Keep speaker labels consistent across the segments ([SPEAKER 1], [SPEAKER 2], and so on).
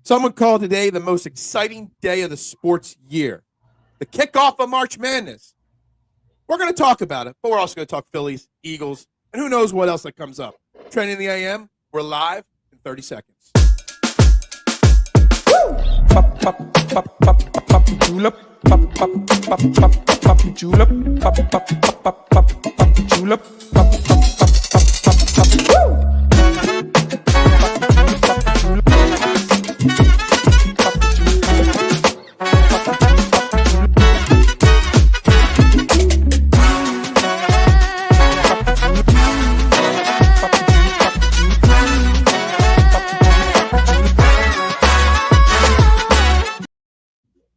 [SPEAKER 1] Someone called today the most exciting day of the sports year, the kickoff of March Madness. We're going to talk about it, but we're also going to talk Phillies, Eagles, and who knows what else that comes up. Trending the AM, we're live in 30 seconds.
[SPEAKER 2] Woo! Pop, pop, pop, pop, pop, julep. Pop, pop, pop, pop, pop, julep. Pop, pop, pop, pop, pop, julep. Pop, pop, pop, pop, pop, woo!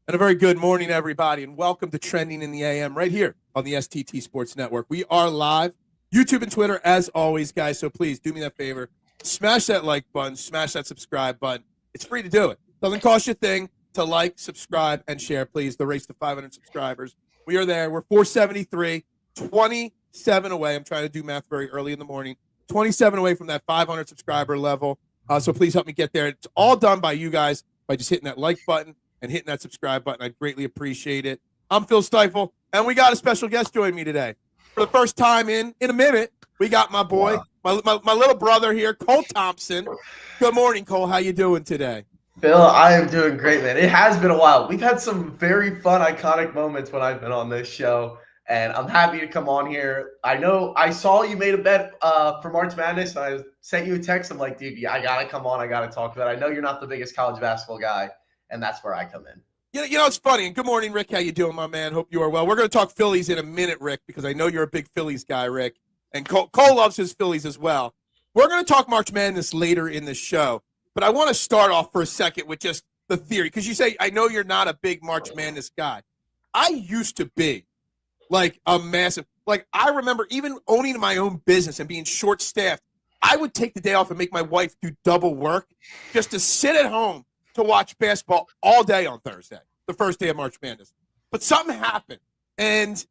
[SPEAKER 1] And a very good morning, everybody, and welcome to Trending in the AM right here on the STT Sports Network. We are live, YouTube and Twitter, as always, guys, so please do me that favor. Smash that like button, smash that subscribe button. It's free to do it. Doesn't cost you a thing to like, subscribe, and share, please. The race to 500 subscribers. We are there. We're 473, 27 away. I'm trying to do math very early in the morning. 27 away from that 500 subscriber level. So please help me get there. It's all done by you guys by just hitting that like button and hitting that subscribe button. I greatly appreciate it. I'm Phil Stiefel, and we got a special guest joining me today. For the first time in a minute, we got my boy, my little brother here, Cole Thompson. Good morning, Cole. How you doing today?
[SPEAKER 3] Phil, I am doing great, man. It has been a while. We've had some very fun, iconic moments when I've been on this show, and I'm happy to come on here. I know I saw you made a bet for March Madness, and I sent you a text. I'm like, dude, I got to come on. I got to talk about it. I know you're not the biggest college basketball guy, and that's where I come in.
[SPEAKER 1] You know, it's funny. And good morning, Rick. How you doing, my man? Hope you are well. We're going to talk Phillies in a minute, Rick, because I know you're a big Phillies guy, Rick. And Cole loves his Phillies as well. We're going to talk March Madness later in the show. But I want to start off for a second with just the theory. Because you say, I know you're not a big March Madness guy. I used to be like a massive – like I remember even owning my own business and being short-staffed. I would take the day off and make my wife do double work just to sit at home to watch basketball all day on Thursday, the first day of March Madness. But something happened, and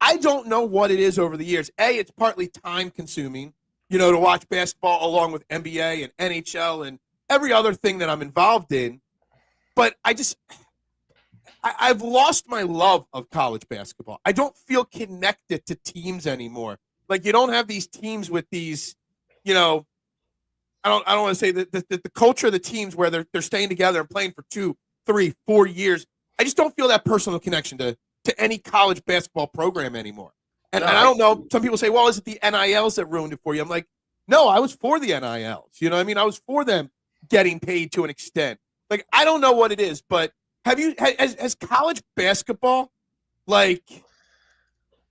[SPEAKER 1] I don't know what it is over the years. It's partly time-consuming, to watch basketball along with NBA and NHL and every other thing that I'm involved in. But I've lost my love of college basketball. I don't feel connected to teams anymore. Like, you don't have these teams with these, I don't want to say that the culture of the teams where they're staying together and playing for 2, 3, 4 years. I just don't feel that personal connection to any college basketball program anymore. And I don't know. Some people say, well, is it the NILs that ruined it for you? I'm like, no, I was for the NILs. You know what I mean? I was for them getting paid to an extent. Like, I don't know what it is, but has college basketball, like,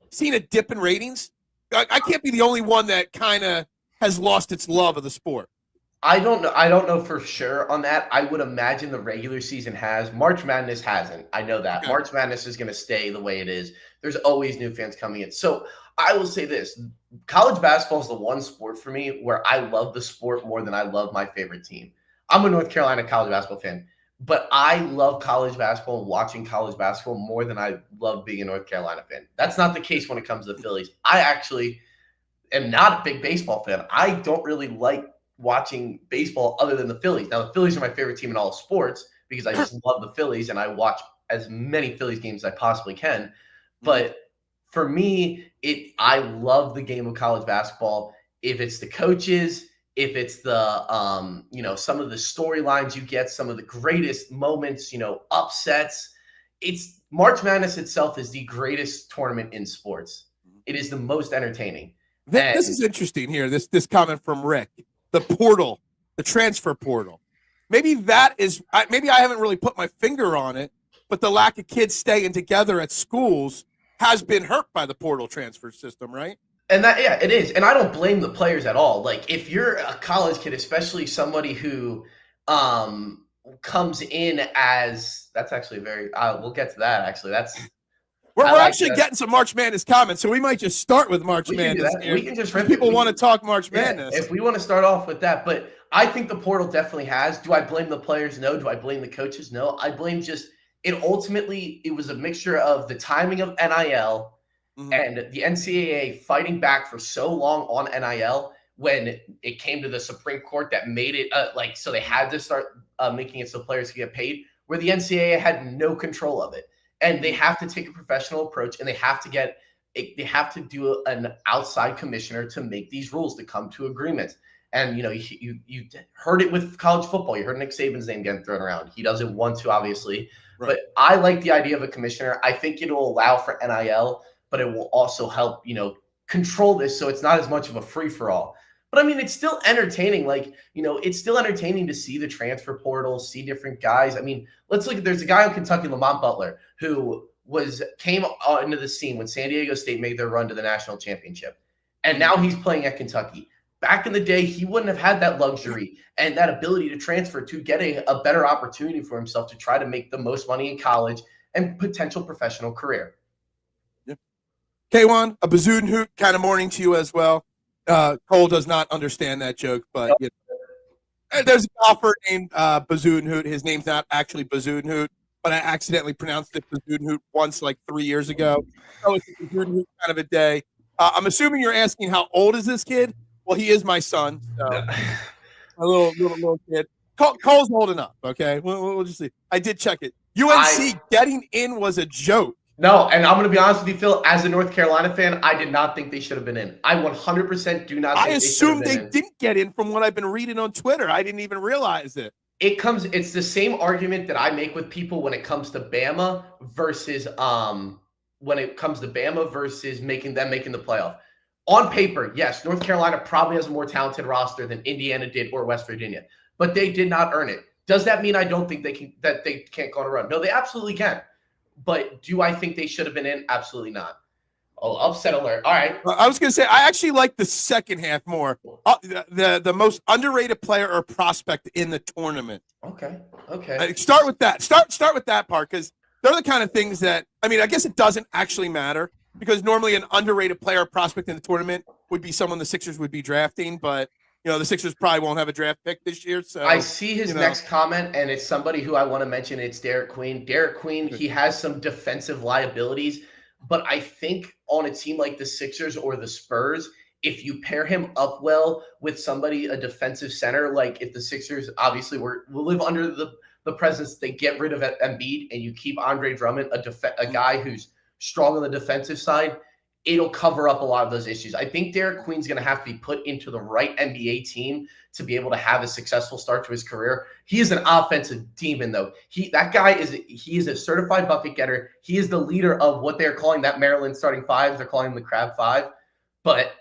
[SPEAKER 1] seen a dip in ratings? I can't be the only one that kind of has lost its love of the sport.
[SPEAKER 3] I don't know for sure on that. I would imagine the regular season has. March Madness hasn't. I know that. Okay. March Madness is going to stay the way it is. There's always new fans coming in. So I will say this. College basketball is the one sport for me where I love the sport more than I love my favorite team. I'm a North Carolina college basketball fan, but I love college basketball and watching college basketball more than I love being a North Carolina fan. That's not the case when it comes to the Phillies. I actually am not a big baseball fan. I don't really like watching baseball other than the Phillies. Now, the Phillies are my favorite team in all sports because I just love the Phillies and I watch as many Phillies games as I possibly can. But for me, I love the game of college basketball. If it's the coaches, if it's the some of the storylines you get, some of the greatest moments, upsets. It's March Madness itself is the greatest tournament in sports. It is the most entertaining.
[SPEAKER 1] This is interesting here. This comment from Rick. The portal, the transfer portal. Maybe I haven't really put my finger on it, but the lack of kids staying together at schools has been hurt by the portal transfer system, right?
[SPEAKER 3] And it is. And I don't blame the players at all. Like, if you're a college kid, especially somebody who comes in as – that's actually we'll get to that, actually.
[SPEAKER 1] We're actually getting some March Madness comments, so we might just start with March Madness.
[SPEAKER 3] We can just
[SPEAKER 1] people want to talk March Madness.
[SPEAKER 3] If we want to start off with that, but I think the portal definitely has. Do I blame the players? No. Do I blame the coaches? No. I blame it was a mixture of the timing of NIL and the NCAA fighting back for so long on NIL when it came to the Supreme Court that made it so they had to start making it so players could get paid, where the NCAA had no control of it. And they have to take a professional approach, and they have to do an outside commissioner to make these rules, to come to agreements. And, you heard it with college football. You heard Nick Saban's name getting thrown around. He doesn't want to, obviously. Right. But I like the idea of a commissioner. I think it will allow for NIL, but it will also help, control this so it's not as much of a free-for-all. But, I mean, it's still entertaining. It's still entertaining to see the transfer portal, see different guys. I mean, let's look at – there's a guy in Kentucky, Lamont Butler, who came into the scene when San Diego State made their run to the national championship. And now he's playing at Kentucky. Back in the day, he wouldn't have had that luxury and that ability to transfer to get a better opportunity for himself to try to make the most money in college and potential professional career.
[SPEAKER 1] Yeah. K1, a bazootin hoot kind of morning to you as well. Cole does not understand that joke, but there's a golfer named Bazootin Hoot. His name's not actually Bazootin Hoot, but I accidentally pronounced it Bazootin Hoot once, like 3 years ago. So it's a Bazootin Hoot kind of a day. I'm assuming you're asking how old is this kid? Well, he is my son, so a little kid. Cole's old enough. Okay, we'll just see. I did check it. UNC getting in was a joke.
[SPEAKER 3] No, and I'm going to be honest with you, Phil. As a North Carolina fan, I did not think they should have been in. I 100% do not think
[SPEAKER 1] I assumed they didn't get in from what I've been reading on Twitter. I didn't even realize it.
[SPEAKER 3] It's the same argument that I make with people when it comes to Bama versus making the playoff. On paper, yes, North Carolina probably has a more talented roster than Indiana did or West Virginia, but they did not earn it. Does that mean I don't think they can't go on a run? No, they absolutely can. But do I think they should have been in? Absolutely not. Oh, upset alert. All right.
[SPEAKER 1] I was going to say, I actually like the second half more. The most underrated player or prospect in the tournament.
[SPEAKER 3] Okay.
[SPEAKER 1] Start with that. Start with that part, because they're the kind of things that, I mean, I guess it doesn't actually matter, because normally an underrated player or prospect in the tournament would be someone the Sixers would be drafting, but the Sixers probably won't have a draft pick this year. So
[SPEAKER 3] I see his next comment, and it's somebody who I want to mention. It's Derek Queen. Derek Queen, he has some defensive liabilities, but I think on a team like the Sixers or the Spurs, if you pair him up well with somebody, a defensive center, like if the Sixers obviously will live under the presence, they get rid of Embiid and you keep Andre Drummond, a guy who's strong on the defensive side, it'll cover up a lot of those issues. I think Derek Queen's going to have to be put into the right NBA team to be able to have a successful start to his career. He is an offensive demon, though. He is a certified bucket getter. He is the leader of what they're calling that Maryland starting five. They're calling him the Crab Five. But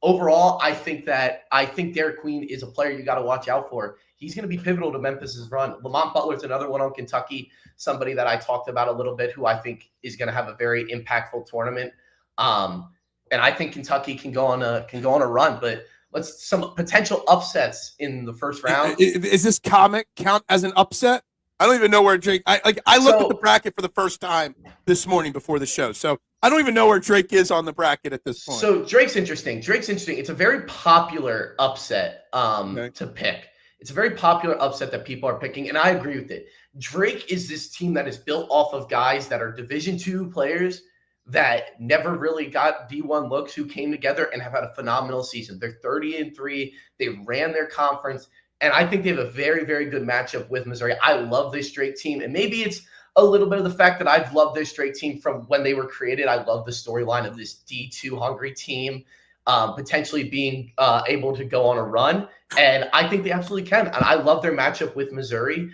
[SPEAKER 3] overall, I think Derek Queen is a player you got to watch out for. He's going to be pivotal to Memphis's run. Lamont Butler's another one on Kentucky, somebody that I talked about a little bit, who I think is going to have a very impactful tournament. And I think Kentucky can go on a run, but some potential upsets in the first round.
[SPEAKER 1] Is this comic count as an upset? I don't even know where Drake. I looked at the bracket for the first time this morning before the show, so I don't even know where Drake is on the bracket at this point.
[SPEAKER 3] So Drake's interesting. It's a very popular upset to pick. It's a very popular upset that people are picking, and I agree with it. Drake is this team that is built off of guys that are Division II players that never really got D1 looks, who came together and have had a phenomenal season. They're 30-3. They ran their conference, and I think they have a very, very good matchup with Missouri. I love this Drake team, and maybe it's a little bit of the fact that I've loved this Drake team from when they were created. I love the storyline of this D2 hungry team potentially being able to go on a run, and I think they absolutely can. And I love their matchup with Missouri.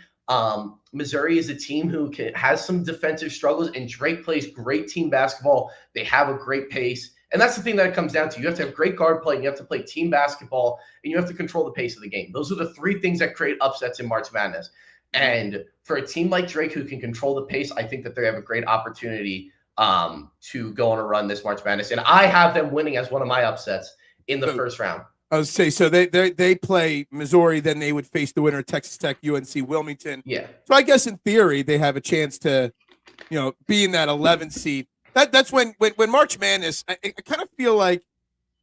[SPEAKER 3] Missouri is a team who has some defensive struggles, and Drake plays great team basketball. They have a great pace, and that's the thing that it comes down to. You have to have great guard play, and you have to play team basketball, and you have to control the pace of the game. Those are the three things that create upsets in March Madness. And for a team like Drake who can control the pace, I think that they have a great opportunity to go on a run this March Madness. And I have them winning as one of my upsets in the first round.
[SPEAKER 1] I would say, so they play Missouri, then they would face the winner of Texas Tech, UNC, Wilmington.
[SPEAKER 3] Yeah.
[SPEAKER 1] So I guess in theory they have a chance to, be in that 11th seed. That's when March Madness, I kind of feel like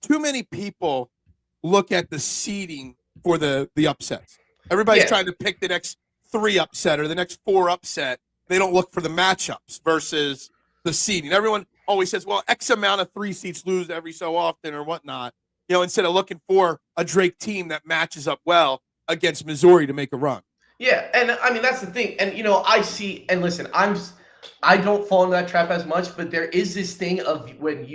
[SPEAKER 1] too many people look at the seeding for the upsets. Everybody's trying to pick the next 3 upset or the next 4 upset. They don't look for the matchups versus the seeding. Everyone always says, well, X amount of 3 seeds lose every so often or whatnot. instead of looking for a Drake team that matches up well against Missouri to make a run.
[SPEAKER 3] Yeah, and I mean that's the thing. And I see, and listen, I don't fall into that trap as much, but there is this thing of when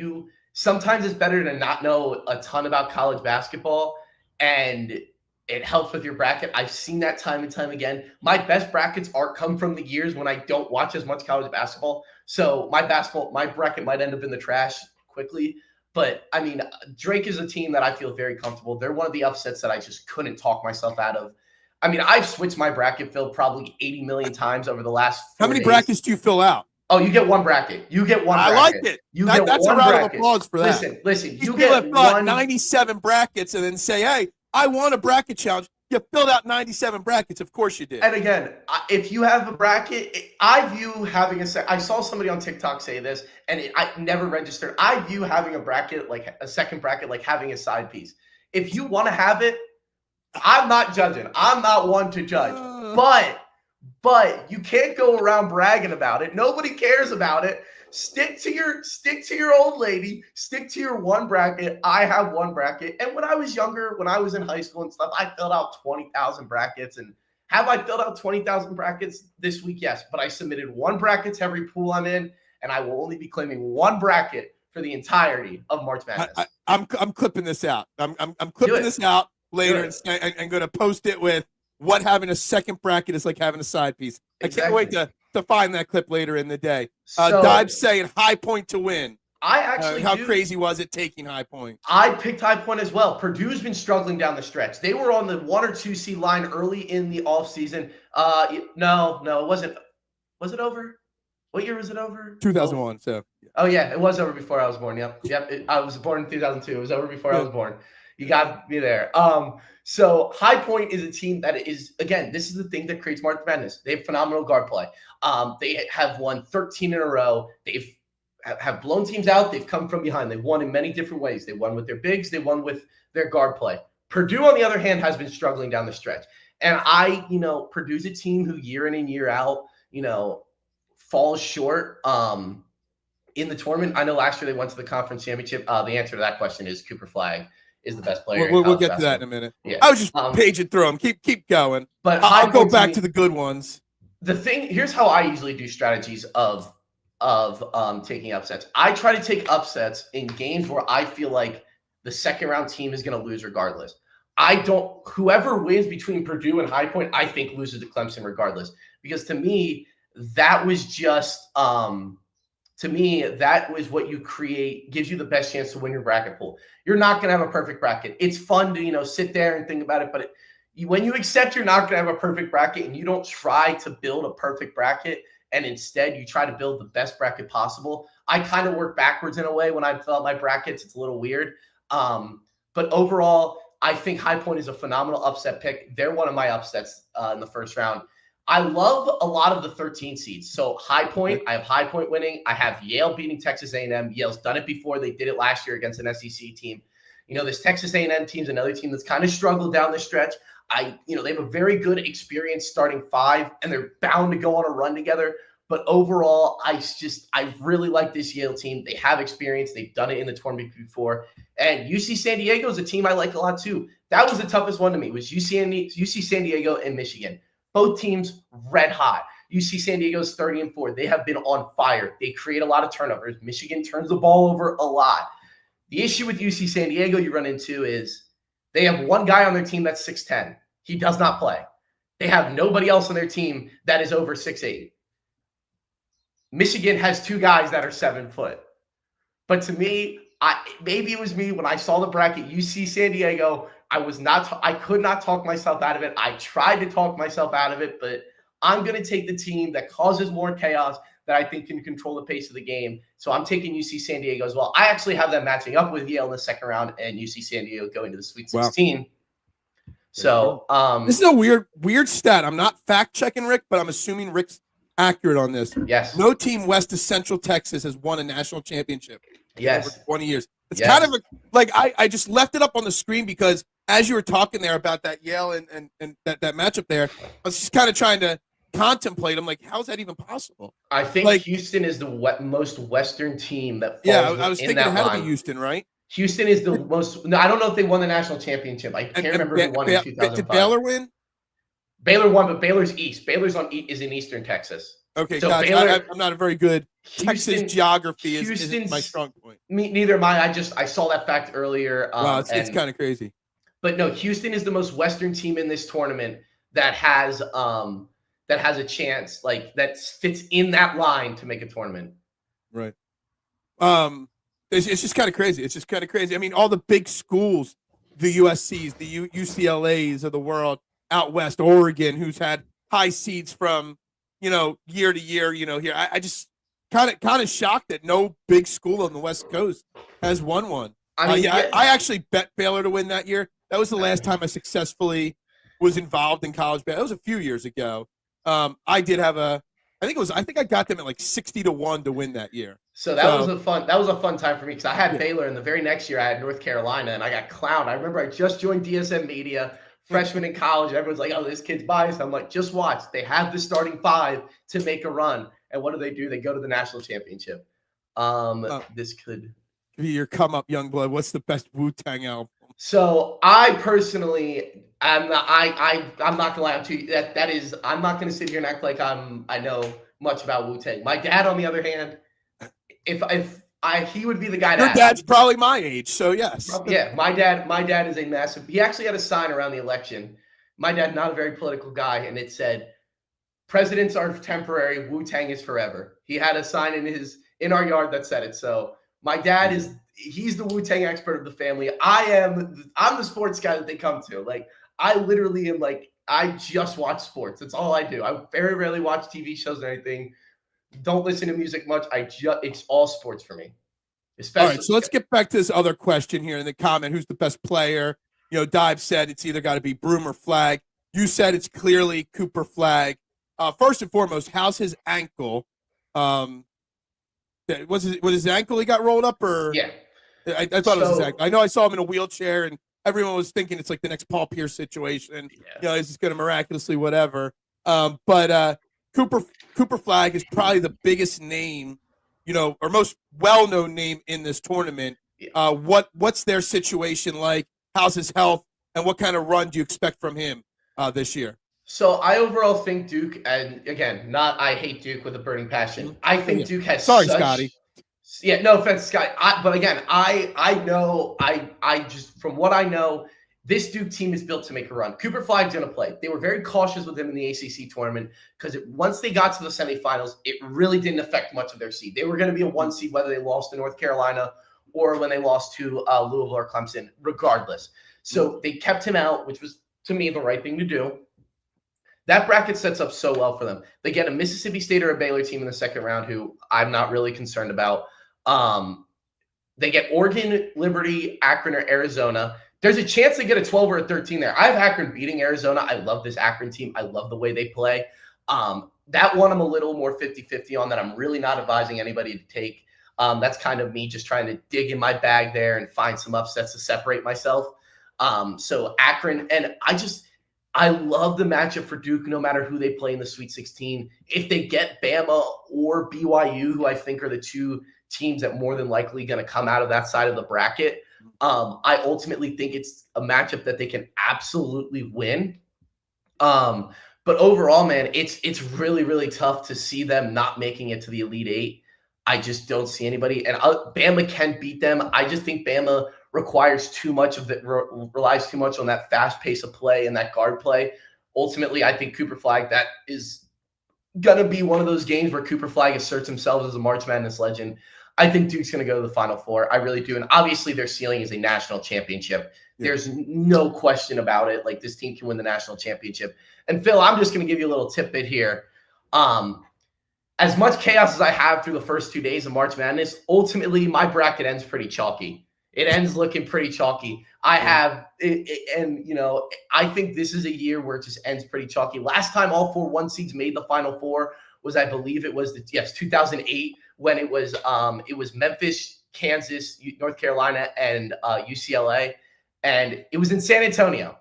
[SPEAKER 3] sometimes it's better to not know a ton about college basketball, and it helps with your bracket. I've seen that time and time again. My best brackets come from the years when I don't watch as much college basketball. So my bracket might end up in the trash quickly. But I mean, Drake is a team that I feel very comfortable. They're one of the upsets that I just couldn't talk myself out of. I mean, I've switched my bracket, Phil, probably 80 million times over the last 4
[SPEAKER 1] How many
[SPEAKER 3] days.
[SPEAKER 1] brackets do you fill out?
[SPEAKER 3] Oh, you get one bracket. You get one bracket.
[SPEAKER 1] I like it. That's a round of applause for that.
[SPEAKER 3] Listen.
[SPEAKER 1] You get 97 brackets and then say, hey, I want a bracket challenge. You filled out 97 brackets. Of course you did.
[SPEAKER 3] And again, if you have a bracket, I view having I saw somebody on TikTok say this, and I never registered. I view having a bracket, like a second bracket, like having a side piece. If you want to have it, I'm not judging. I'm not one to judge. But you can't go around bragging about it. Nobody cares about it. Stick to your old lady. Stick to your one bracket. I have one bracket. And when I was younger, when I was in high school and stuff, I filled out 20,000 brackets. And have I filled out 20,000 brackets this week? Yes. But I submitted one bracket to every pool I'm in, and I will only be claiming one bracket for the entirety of March Madness.
[SPEAKER 1] I'm clipping this out. I'm clipping this out later and going to post it with what having a second bracket is like having a side piece. Exactly. I can't wait to find that clip later in the day. Dive's saying High Point to win.
[SPEAKER 3] I actually
[SPEAKER 1] how crazy was it taking High Point?
[SPEAKER 3] I picked High Point as well. Purdue's been struggling down the stretch. They were on the 1 or 2 seed line early in the offseason. No, it wasn't. Was it over? What year was it over?
[SPEAKER 1] 2001. So.
[SPEAKER 3] Oh yeah, it was over before I was born. Yep. I was born in 2002. It was over before I was born. You got me there. So High Point is a team that is, again, this is the thing that creates March Madness. They have phenomenal guard play. They have won 13 in a row. They've have blown teams out. They've come from behind. They've won in many different ways. They won with their bigs. They won with their guard play. Purdue, on the other hand, has been struggling down the stretch. And Purdue's a team who year in and year out, falls short in the tournament. I know last year they went to the conference championship. The answer to that question is Cooper Flagg is the best player.
[SPEAKER 1] We'll get to that in a minute. Yeah. I was just paging through them. Keep going. But I'll go back to the good ones.
[SPEAKER 3] The thing here's how I usually do strategies of taking upsets. I try to take upsets in games where I feel like the second round team is going to lose regardless. Whoever wins between Purdue and High Point, I think loses to Clemson regardless. Because to me, that was just that was what you create, gives you the best chance to win your bracket pool. You're not going to have a perfect bracket. It's fun to, sit there and think about it. But when you accept you're not going to have a perfect bracket and you don't try to build a perfect bracket and instead you try to build the best bracket possible, I kind of work backwards in a way when I fill out my brackets. It's a little weird. But overall, I think High Point is a phenomenal upset pick. They're one of my upsets in the first round. I love a lot of the 13 seeds. So High Point, I have High Point winning. I have Yale beating Texas A&M. Yale's done it before. They did it last year against an SEC team. This Texas A&M team's another team that's kind of struggled down the stretch. They have a very good experienced starting 5, and they're bound to go on a run together. But overall, I really like this Yale team. They have experience. They've done it in the tournament before. And UC San Diego is a team I like a lot too. That was the toughest one to me, was UC San Diego and Michigan. Both teams red hot. UC San Diego's 30-4. They have been on fire. They create a lot of turnovers. Michigan turns the ball over a lot. The issue with UC San Diego you run into is they have one guy on their team that's 6'10". He does not play. They have nobody else on their team that is over 6'8". Michigan has 2 guys that are 7 foot. But to me, maybe it was me when I saw the bracket UC San Diego. I could not talk myself out of it. I tried to talk myself out of it, but I'm going to take the team that causes more chaos that I think can control the pace of the game. So I'm taking UC San Diego as well. I actually have them matching up with Yale in the second round and UC San Diego going to the Sweet 16. Wow. So
[SPEAKER 1] this is a weird stat. I'm not fact checking Rick, but I'm assuming Rick's accurate on this.
[SPEAKER 3] Yes.
[SPEAKER 1] No team west of Central Texas has won a national championship in over 20 years. It's kind of I just left it up on the screen because as you were talking there about that Yale and that matchup there, I was just kind of trying to contemplate. I'm like, how's that even possible?
[SPEAKER 3] I think Houston is the most Western team that falls
[SPEAKER 1] I was thinking it had to be Houston, right?
[SPEAKER 3] Houston is the most. No, I don't know if they won the national championship. I can't remember who won in 2005.
[SPEAKER 1] Did Baylor win?
[SPEAKER 3] Baylor won, but Baylor's East. Baylor's is in Eastern Texas.
[SPEAKER 1] Okay,
[SPEAKER 3] so
[SPEAKER 1] gotcha.
[SPEAKER 3] Baylor,
[SPEAKER 1] I'm not a very good Texas geography. Isn't my strong point.
[SPEAKER 3] Neither am I. I saw that fact earlier.
[SPEAKER 1] Wow, it's kind of crazy.
[SPEAKER 3] But no, Houston is the most Western team in this tournament that has a chance, like that fits in that line to make a tournament.
[SPEAKER 1] Right. It's just kind of crazy. It's just kind of crazy. I mean, all the big schools, the USCs, the UCLAs of the world out west, Oregon, who's had high seeds from, year to year, here. I just kind of shocked that no big school on the West Coast has won one. I actually bet Baylor to win that year. That was the last time I successfully was involved in college. That was a few years ago. I did have I think I got them at like 60-1 to win that year.
[SPEAKER 3] So that was a fun time for me because I had Baylor, and the very next year I had North Carolina, and I got clowned. I remember I just joined DSM Media, freshman in college. Everyone's like, "Oh, this kid's biased." I'm like, "Just watch. They have the starting five to make a run." And what do? They go to the national championship. This could
[SPEAKER 1] be your come up, young blood. What's the best Wu-Tang album?
[SPEAKER 3] So I personally, I'm not gonna lie to you. I'm not gonna sit here and act like I know much about Wu-Tang. My dad, on the other hand, he would be the guy.
[SPEAKER 1] Your dad's probably my age, so yes.
[SPEAKER 3] Yeah, my dad is a massive. He actually had a sign around the election. My dad, not a very political guy, and it said, "Presidents are temporary. Wu-Tang is forever." He had a sign in our yard that said it. So my dad he's the Wu-Tang expert of the family. I'm the sports guy that they come to. Like, I literally am like, I just watch sports. That's all I do. I very rarely watch TV shows or anything. Don't listen to music much. It's all sports for me.
[SPEAKER 1] All right, so let's get back to this other question here in the comment. Who's the best player? Dive said it's either got to be Broom or Flag. You said it's clearly Cooper Flag. First and foremost, how's his ankle? Was his ankle he got rolled up, or
[SPEAKER 3] yeah?
[SPEAKER 1] I thought it was his ankle. I know I saw him in a wheelchair, and everyone was thinking it's like the next Paul Pierce situation. Yeah. He's just going to miraculously whatever. But Cooper Flag is probably the biggest name, or most well-known name in this tournament. Yeah. What's their situation like? How's his health, and what kind of run do you expect from him this year?
[SPEAKER 3] So I overall think Duke, and again, I hate Duke with a burning passion. I think Duke has.
[SPEAKER 1] Scotty.
[SPEAKER 3] Yeah, no offense, Scotty. But again, I just from what I know, this Duke team is built to make a run. Cooper Flag's going to play. They were very cautious with him in the ACC tournament because once they got to the semifinals, it really didn't affect much of their seed. They were going to be a 1 seed whether they lost to North Carolina or when they lost to Louisville or Clemson, regardless. So they kept him out, which was, to me, the right thing to do. That bracket sets up so well for them. They get a Mississippi State or a Baylor team in the second round who I'm not really concerned about. They get Oregon, Liberty, Akron, or Arizona. There's a chance they get a 12 or a 13 there. I have Akron beating Arizona. I love this Akron team. I love the way they play. That one I'm a little more 50-50 on that I'm really not advising anybody to take. That's kind of me just trying to dig in my bag there and find some upsets to separate myself. So Akron, and I love the matchup for Duke no matter who they play in the Sweet 16. If they get Bama or BYU, who I think are the two teams that more than likely going to come out of that side of the bracket, I ultimately think it's a matchup that they can absolutely win. But overall, man, it's really, really tough to see them not making it to the Elite Eight. I just don't see anybody. And Bama can beat them. I just think Bama requires too much of it, relies too much on that fast pace of play and that guard play. Ultimately, I think Cooper Flag, that is going to be one of those games where Cooper Flag asserts himself as a March Madness legend. I think Duke's going to go to the Final Four. I really do. And obviously their ceiling is a national championship. Yeah. There's no question about it. Like, this team can win the national championship. And Phil, I'm just going to give you a little tidbit here. As much chaos as I have through the first 2 days of March Madness, ultimately my bracket ends pretty chalky. It ends looking pretty chalky. I think this is a year where it just ends pretty chalky. Last time all 4 1 seeds made the Final Four was, I believe it was 2008, when it was Memphis, Kansas, North Carolina, and UCLA, and it was in San Antonio.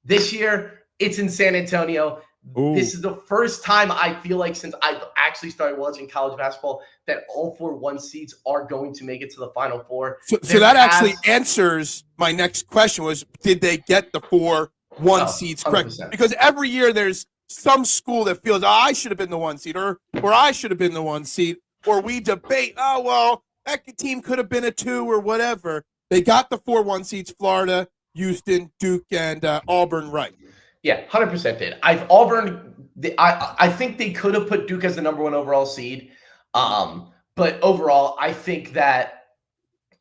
[SPEAKER 3] This year, it's in San Antonio.
[SPEAKER 1] Ooh.
[SPEAKER 3] This is the first time I feel like since I've actually started watching college basketball that all 4 1 seeds are going to make it to the Final Four.
[SPEAKER 1] So that actually answers my next question was, did they get the 4 1 seeds correct?
[SPEAKER 3] 100%.
[SPEAKER 1] Because every year there's some school that feels, I should have been the 1 seed, or I should have been the 1 seed, or we debate, that team could have been a 2 or whatever. They got the 4 1 seeds, Florida, Houston, Duke, and Auburn, right?
[SPEAKER 3] Yeah, 100% did. I think they could have put Duke as the number 1 overall seed. But overall, I think that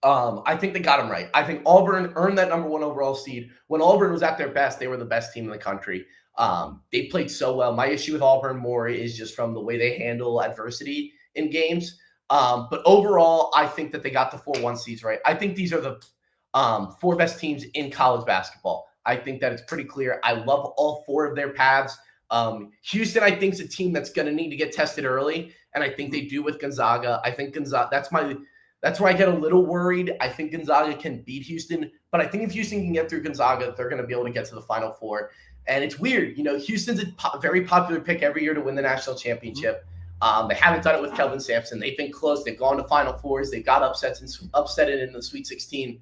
[SPEAKER 3] they got them right. I think Auburn earned that number 1 overall seed. When Auburn was at their best, they were the best team in the country. They played so well. My issue with Auburn more is just from the way they handle adversity in games. But overall, I think that they got the 4 1 seeds right. I think these are the 4 best teams in college basketball. I think that it's pretty clear. I love all 4 of their paths. Houston, I think, is a team that's going to need to get tested early, and I think they do with Gonzaga. I think Gonzaga. That's where I get a little worried. I think Gonzaga can beat Houston, but I think if Houston can get through Gonzaga, they're going to be able to get to the Final Four. And it's weird, Houston's a very popular pick every year to win the national championship. They haven't done it with Kelvin Sampson. They've been close. They've gone to Final Fours. They've got upset it in the Sweet 16.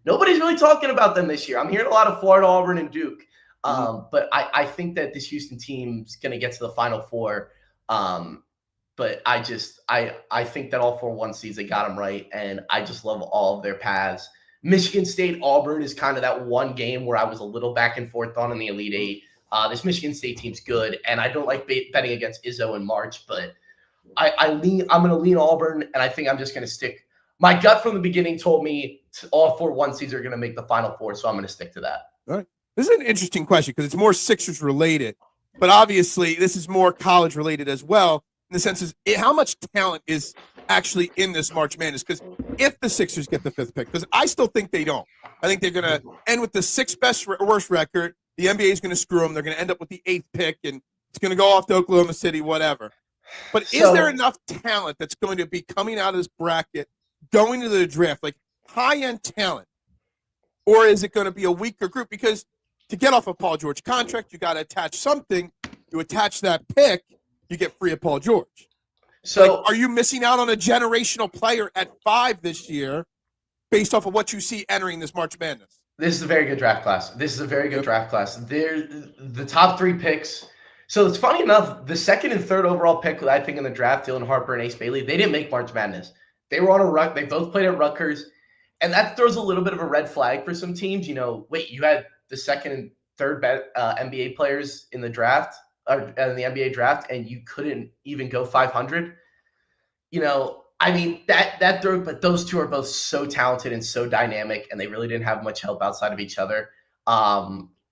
[SPEAKER 3] Nobody's really talking about them this year. I'm hearing a lot of Florida, Auburn, and Duke. But I think that this Houston team's going to get to the Final Four. But I think that all 4 1 seeds, they got them right. And I just love all of their paths. Michigan State, Auburn is kind of that one game where I was a little back and forth on in the Elite Eight. This Michigan State team's good. And I don't like betting against Izzo in March, but I'm going to lean Auburn. And I think I'm just going to stick. My gut from the beginning told me all 4 1 seeds are going to make the Final Four, so I'm going to stick to that.
[SPEAKER 1] All right. This is an interesting question because it's more Sixers related, but obviously this is more college related as well, in the sense is how much talent is actually in this March Madness. Because if the Sixers get the 5th pick, because I still think they don't. I think they're going to end with the 6th worst record. The NBA is going to screw them. They're going to end up with the 8th pick, and it's going to go off to Oklahoma City, whatever. But is there enough talent that's going to be coming out of this bracket, going to the draft, like high-end talent, or is it going to be a weaker group? Because to get off a Paul George contract, you got to attach something. You attach that pick, you get free of Paul George. So are you missing out on a generational player at 5 this year based off of what you see entering this March Madness?
[SPEAKER 3] This is a very good draft class. They're the top 3 picks. So it's funny enough, the 2nd and 3rd overall pick, I think, in the draft, Dylan Harper and Ace Bailey, they didn't make March Madness. They were on a run. They both played at Rutgers. And that throws a little bit of a red flag for some teams. Wait, you had the 2nd and 3rd NBA players in the draft, or in the NBA draft, and you couldn't even go 500. That throw, but those 2 are both so talented and so dynamic, and they really didn't have much help outside of each other.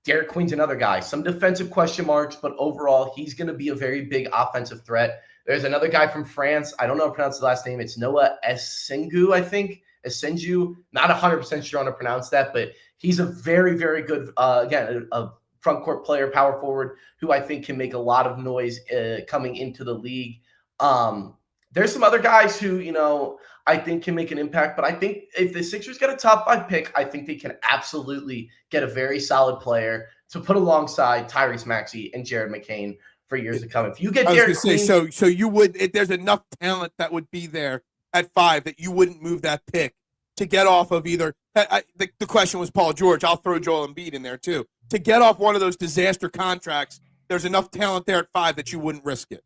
[SPEAKER 3] Derek Queen's another guy. Some defensive question marks, but overall, he's going to be a very big offensive threat. There's another guy from France. I don't know how to pronounce the last name. It's Noah Esengu, I think. Esengu. Not 100% sure how to pronounce that, but he's a very, very good, again, a front court player, power forward, who I think can make a lot of noise coming into the league. There's some other guys who, I think can make an impact, but I think if the Sixers get a top 5 pick, I think they can absolutely get a very solid player to put alongside Tyrese Maxey and Jared McCain for years to come. If you get Derek Queen,
[SPEAKER 1] so you would, there's enough talent that would be there at 5 that you wouldn't move that pick to get off of either. The question was Paul George. I'll throw Joel Embiid in there too. To get off one of those disaster contracts, there's enough talent there at 5 that you wouldn't risk it.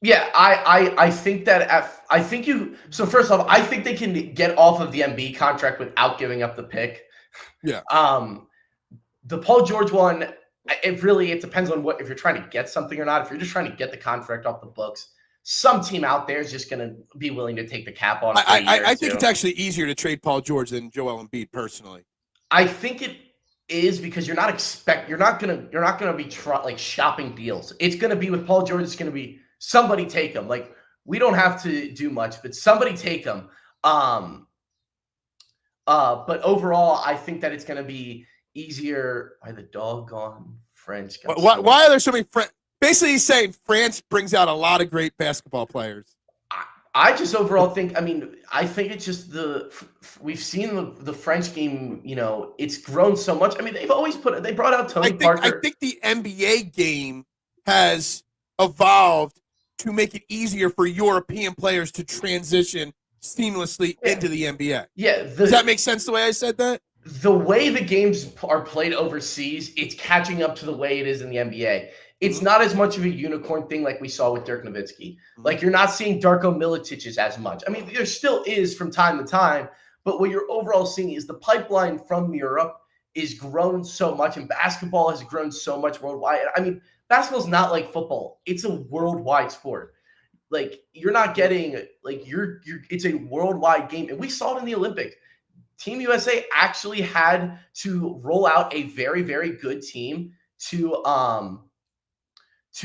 [SPEAKER 3] Yeah, I think that so first off, I think they can get off of the Embiid contract without giving up the pick.
[SPEAKER 1] Yeah.
[SPEAKER 3] The Paul George one, it depends on if you're trying to get something or not. If you're just trying to get the contract off the books, some team out there is just going to be willing to take the cap on.
[SPEAKER 1] I think it's actually easier to trade Paul George than Joel Embiid personally.
[SPEAKER 3] I think it is because you're not gonna be shopping deals. It's going to be with Paul George. It's going to be somebody take him. Like, we don't have to do much, but somebody take him. But overall, I think that it's going to be easier. Why the doggone French?
[SPEAKER 1] Why are there so many French? Basically, he's saying France brings out a lot of great basketball players.
[SPEAKER 3] I just overall think, I think it's just we've seen the French game, it's grown so much. They brought out Tony Parker.
[SPEAKER 1] I think the NBA game has evolved to make it easier for European players to transition seamlessly into the NBA.
[SPEAKER 3] Yeah.
[SPEAKER 1] Does that make sense the way I said that?
[SPEAKER 3] The way the games are played overseas, it's catching up to the way it is in the NBA. It's not as much of a unicorn thing like we saw with Dirk Nowitzki. Like, you're not seeing Darko Milicic's as much. I mean, there still is from time to time, but what you're overall seeing is the pipeline from Europe is grown so much, and basketball has grown so much worldwide. I mean, basketball's not like football. It's a worldwide sport. Like, you're not getting it's a worldwide game. And we saw it in the Olympics. Team USA actually had to roll out a very, very good team to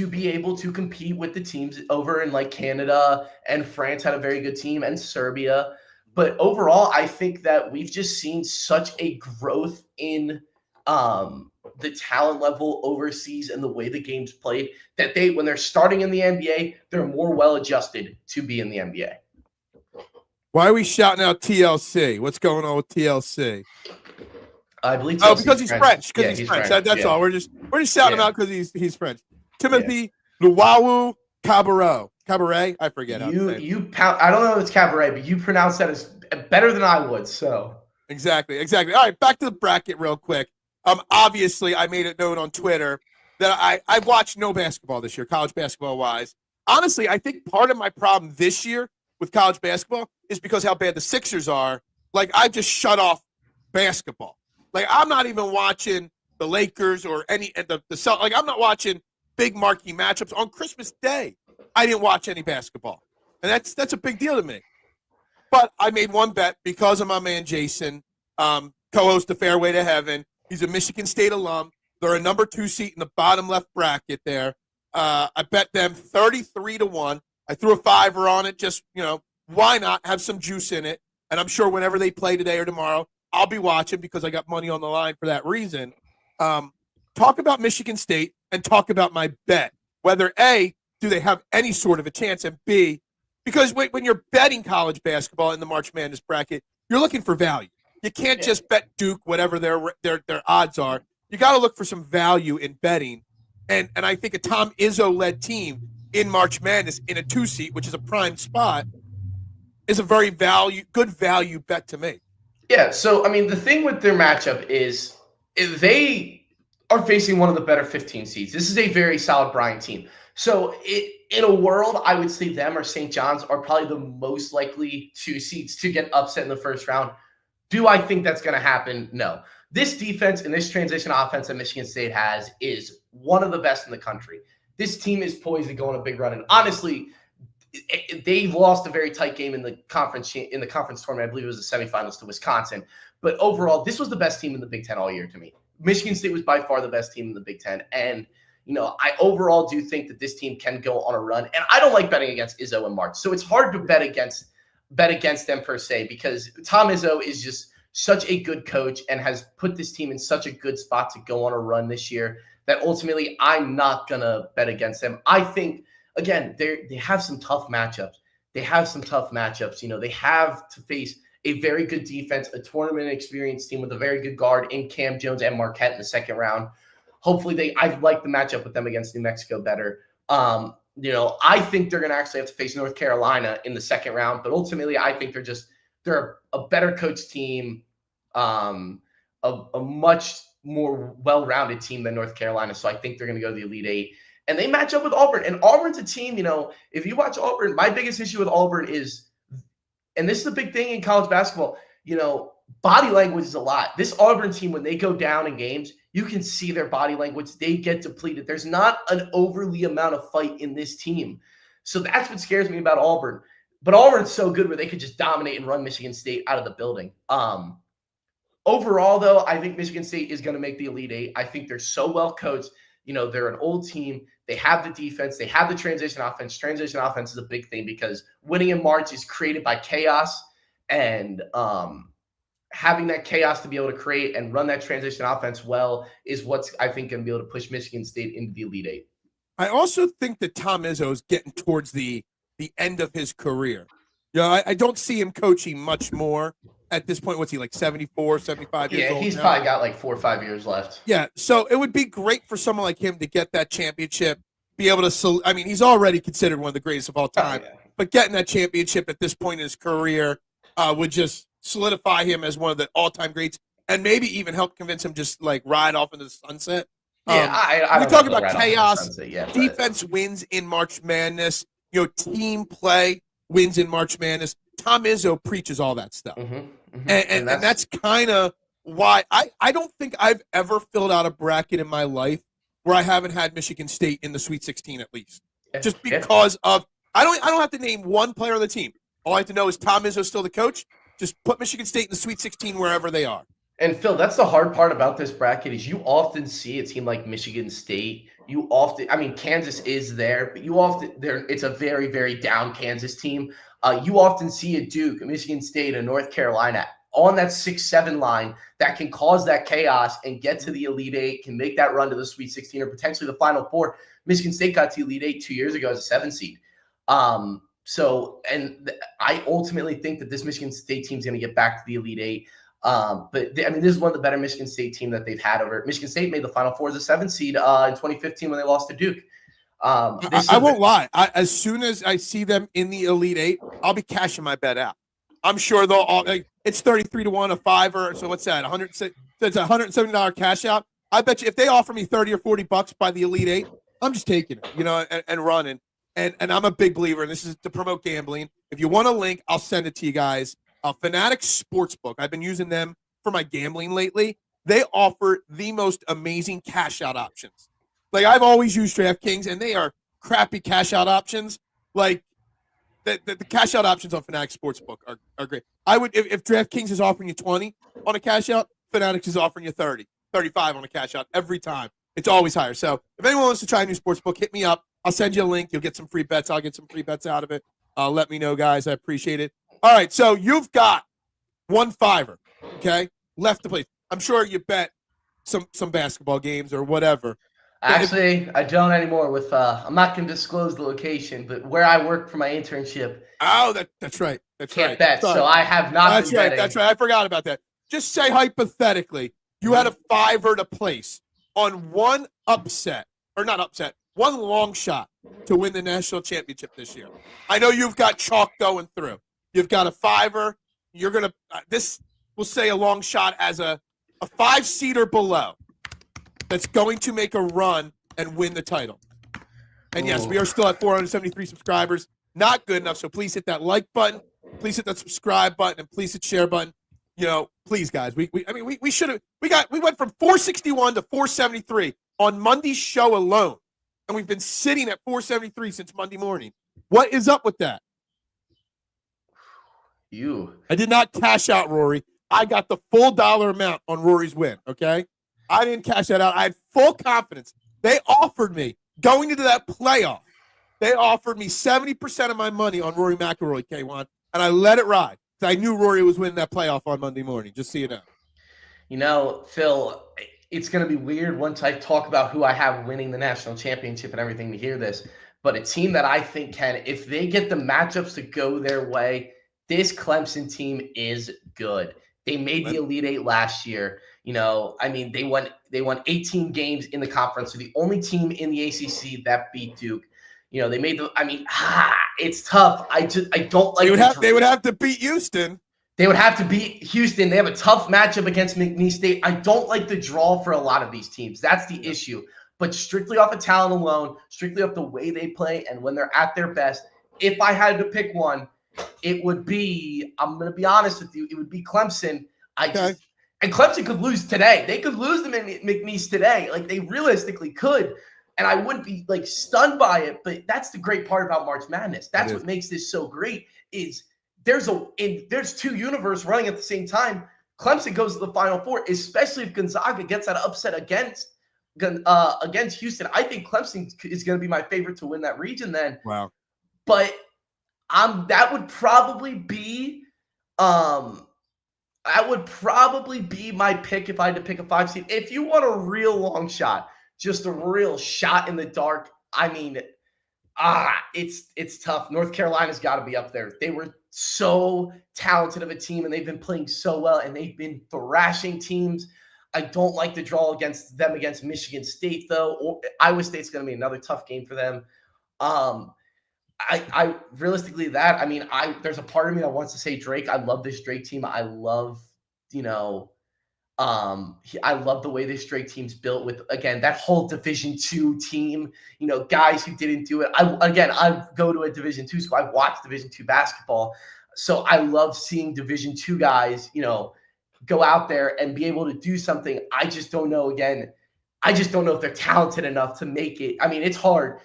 [SPEAKER 3] be able to compete with the teams over in like Canada, and France had a very good team, and Serbia. But overall, I think that we've just seen such a growth in the talent level overseas and the way the game's played that when they're starting in the NBA, they're more well-adjusted to be in the NBA.
[SPEAKER 1] Why are we shouting out TLC? What's going on with TLC?
[SPEAKER 3] I believe
[SPEAKER 1] because he's French. Because he's French. That's all. We're just shouting him out because he's French. Timothy Luwawu Cabaret. I forget.
[SPEAKER 3] I don't know if it's Cabaret, but you pronounce that as better than I would. So
[SPEAKER 1] exactly. All right, back to the bracket real quick. Obviously, I made a note on Twitter that I've watched no basketball this year, college basketball wise. Honestly, I think part of my problem this year with college basketball is because how bad the Sixers are. Like, I just shut off basketball. Like, I'm not even watching the Lakers or any the like, I'm not watching big marquee matchups on Christmas Day. I didn't watch any basketball, and that's a big deal to me. But I made one bet because of my man Jason, co-host of Fairway to Heaven. He's a Michigan State alum. They're a number 2 seat in the bottom left bracket there. I bet them 33-1. I threw a $5 on it. Just, why not have some juice in it? And I'm sure whenever they play today or tomorrow, I'll be watching because I got money on the line for that reason. Talk about Michigan State and talk about my bet. Whether A, do they have any sort of a chance, and B, because when you're betting college basketball in the March Madness bracket, you're looking for value. You can't just bet Duke, whatever their odds are. You got to look for some value in betting. And I think a Tom Izzo-led team in March Madness in a 2 seat, which is a prime spot, is a very good value bet to make.
[SPEAKER 3] Yeah, so, I mean, the thing with their matchup is they are facing one of the better 15 seeds. This is a very solid Bryant team. So, in a world, I would say them or St. John's are probably the most likely 2 seeds to get upset in the first round. Do I think that's going to happen? No. This defense and this transition offense that Michigan State has is one of the best in the country. This team is poised to go on a big run. And honestly, they lost a very tight game in the conference tournament. I believe it was the semifinals to Wisconsin. But overall, this was the best team in the Big Ten all year to me. Michigan State was by far the best team in the Big Ten. And, I overall do think that this team can go on a run. And I don't like betting against Izzo and March. So it's hard to bet against them per se, because Tom Izzo is just such a good coach and has put this team in such a good spot to go on a run this year that ultimately I'm not going to bet against them. I think, again, they have some tough matchups. They have to face a very good defense, a tournament experienced team with a very good guard in Cam Jones and Marquette in the second round. Hopefully I like the matchup with them against New Mexico better. I think they're going to actually have to face North Carolina in the second round, but ultimately I think they're a better coached team, a much more well-rounded team than North Carolina. So I think they're going to go to the Elite Eight, and they match up with Auburn. And Auburn's a team, if you watch Auburn, my biggest issue with Auburn is, and this is a big thing in college basketball, body language is a lot. This Auburn team, when they go down in games, you can see their body language. They get depleted. There's not an overly amount of fight in this team. So that's what scares me about Auburn. But Auburn's so good where they could just dominate and run Michigan State out of the building. Overall, though, I think Michigan State is going to make the Elite Eight. I think they're so well coached. They're an old team. They have the defense. They have the transition offense. Transition offense is a big thing because winning in March is created by chaos, and having that chaos to be able to create and run that transition offense well is what's, I think, going to be able to push Michigan State into the Elite Eight.
[SPEAKER 1] I also think that Tom Izzo is getting towards the end of his career. I don't see him coaching much more at this point. What's he, like 74, 75 years old?
[SPEAKER 3] Yeah, he's
[SPEAKER 1] now?
[SPEAKER 3] Probably got like 4 or 5 years left.
[SPEAKER 1] Yeah, so it would be great for someone like him to get that championship be able to. I mean, he's already considered one of the greatest of all time.
[SPEAKER 3] yeah.
[SPEAKER 1] But getting that championship at this point in his career would just solidify him as one of the all-time greats, and maybe even help convince him just like ride off into the sunset.
[SPEAKER 3] Yeah, I
[SPEAKER 1] we
[SPEAKER 3] don't
[SPEAKER 1] talk
[SPEAKER 3] know
[SPEAKER 1] about chaos.
[SPEAKER 3] yet,
[SPEAKER 1] Defense wins in March Madness. Team play wins in March Madness. Tom Izzo preaches all that stuff, and that's kind of why I don't think I've ever filled out a bracket in my life where I haven't had Michigan State in the Sweet 16 at least, just because of I don't have to name one player on the team. All I have to know is Tom Izzo still the coach. Just put Michigan State in the Sweet 16 wherever they are.
[SPEAKER 3] And Phil, that's the hard part about this bracket is you often see a team like Michigan State. Kansas is there, but it's a very, very down Kansas team. You often see a Duke, a Michigan State, a North Carolina on that 6-7 line that can cause that chaos and get to the Elite Eight, can make that run to the Sweet 16 or potentially the Final Four. Michigan State got to Elite Eight 2 years ago as a 7 seed. I ultimately think that this Michigan State team is going to get back to the Elite Eight. This is one of the better Michigan State team that they've had over. Michigan State made the Final Four as a 7 seed in 2015 when they lost to Duke.
[SPEAKER 1] I won't lie. As soon as I see them in the Elite Eight, I'll be cashing my bet out. I'm sure they'll all. It's 33-1 a fiver. So what's that? It's a $170 cash out. I bet you if they offer me $30 or $40 by the Elite Eight, I'm just taking it. And running. And I'm a big believer, and this is to promote gambling. If you want a link, I'll send it to you guys. Fanatics Sportsbook. I've been using them for my gambling lately. They offer the most amazing cash out options. Like I've always used DraftKings, and they are crappy cash out options. Like the cash out options on Fanatics Sportsbook are great. I would if DraftKings is offering you 20 on a cash out, Fanatics is offering you 30, 35 on a cash out every time. It's always higher. So if anyone wants to try a new sportsbook, hit me up. I'll send you a link. You'll get some free bets. I'll get some free bets out of it. Let me know, guys. I appreciate it. All right, so you've got one fiver, okay, left to play. I'm sure you bet some basketball games or whatever.
[SPEAKER 3] Actually, I don't anymore. I'm not going to disclose the location, but where I work for my internship.
[SPEAKER 1] Oh, that's right.
[SPEAKER 3] Can't bet, so I have not.
[SPEAKER 1] That's right. Betting. That's right. I forgot about that. Just say hypothetically, you had a fiver to place on one one long shot to win the national championship this year. I know you've got chalk going through. You've got a fiver. You're going to this will say a long shot as a 5-seed or below that's going to make a run and win the title. And yes, we are still at 473 subscribers. Not good enough, so please hit that like button. Please hit that subscribe button, and please hit share button. Please, guys. We should have. We went from 461 to 473 on Monday's show alone. And we've been sitting at 473 since Monday morning. What is up with that? I did not cash out Rory. I got the full dollar amount on Rory's win, okay? I didn't cash that out. I had full confidence. They offered me, going into that playoff, they offered me 70% of my money on Rory McIlroy, K1, and I let it ride. I knew Rory was winning that playoff on Monday morning, just so you know.
[SPEAKER 3] Phil, it's going to be weird once I talk about who I have winning the national championship and everything to hear this. But a team that I think can, if they get the matchups to go their way, this Clemson team is good. They made the Elite Eight last year. They won 18 games in the conference. So the only team in the ACC that beat Duke. They made it's tough. I don't like.
[SPEAKER 1] They would have to beat Houston.
[SPEAKER 3] They would have to beat Houston. They have a tough matchup against McNeese State. I don't like the draw for a lot of these teams. That's the issue. But strictly off of talent alone, strictly off the way they play and when they're at their best, if I had to pick one, it would be, I'm going to be honest with you, it would be Clemson. And Clemson could lose today. They could lose them in McNeese today. Like, they realistically could. And I wouldn't be, stunned by it. But that's the great part about March Madness. That's what makes this so great is there's two universes running at the same time. Clemson goes to the Final Four, especially if Gonzaga gets that upset against Houston. I think Clemson is going to be my favorite to win that region then.
[SPEAKER 1] Wow.
[SPEAKER 3] But that would probably be my pick if I had to pick a 5 seed. If you want a real long shot, just a real shot in the dark, it's tough. North Carolina's got to be up there. They were so talented of a team, and they've been playing so well, and they've been thrashing teams. I don't like the draw against Michigan State, though. Or Iowa State's going to be another tough game for them. I realistically there's a part of me that wants to say Drake. I love this Drake team. I love, I love the way this Drake team's built with, again, that whole Division II team, guys who didn't do it. I go to a Division II school. I've watched Division II basketball. So I love seeing Division II guys, go out there and be able to do something. I just don't know, I just don't know if they're talented enough to make it. I mean, it's hard.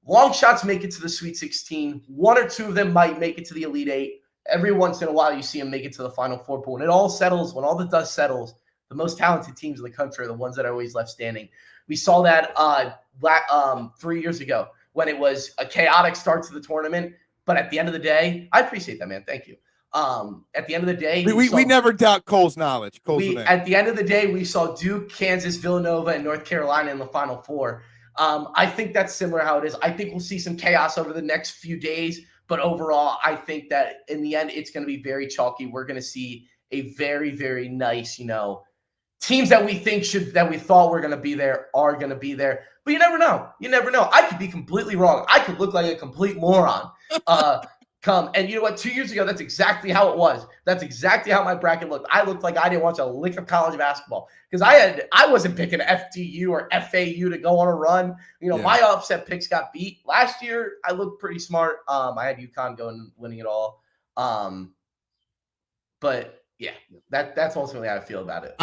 [SPEAKER 3] Long shots make it to the Sweet 16. One or two of them might make it to the Elite Eight. Every once in a while, you see them make it to the Final Four. But when it all settles, when all the dust settles, the most talented teams in the country are the ones that are always left standing. We saw that 3 years ago when it was a chaotic start to the tournament. But at the end of the day, I appreciate that, man. Thank you. At the end of the day,
[SPEAKER 1] we never doubt Cole's knowledge.
[SPEAKER 3] At the end of the day, we saw Duke, Kansas, Villanova, and North Carolina in the Final Four. I think that's similar how it is. I think we'll see some chaos over the next few days, but overall, I think that in the end, it's going to be very chalky. We're going to see a very, very nice, teams that we thought were going to be there are going to be there. But you never know. You never know. I could be completely wrong. I could look like a complete moron. And you know what? 2 years ago, that's exactly how it was. That's exactly how my bracket looked. I looked like I didn't watch a lick of college basketball because I wasn't picking FDU or FAU to go on a run. My upset picks got beat. Last year, I looked pretty smart. I had UConn going winning it all. But yeah, that's ultimately how I feel about it.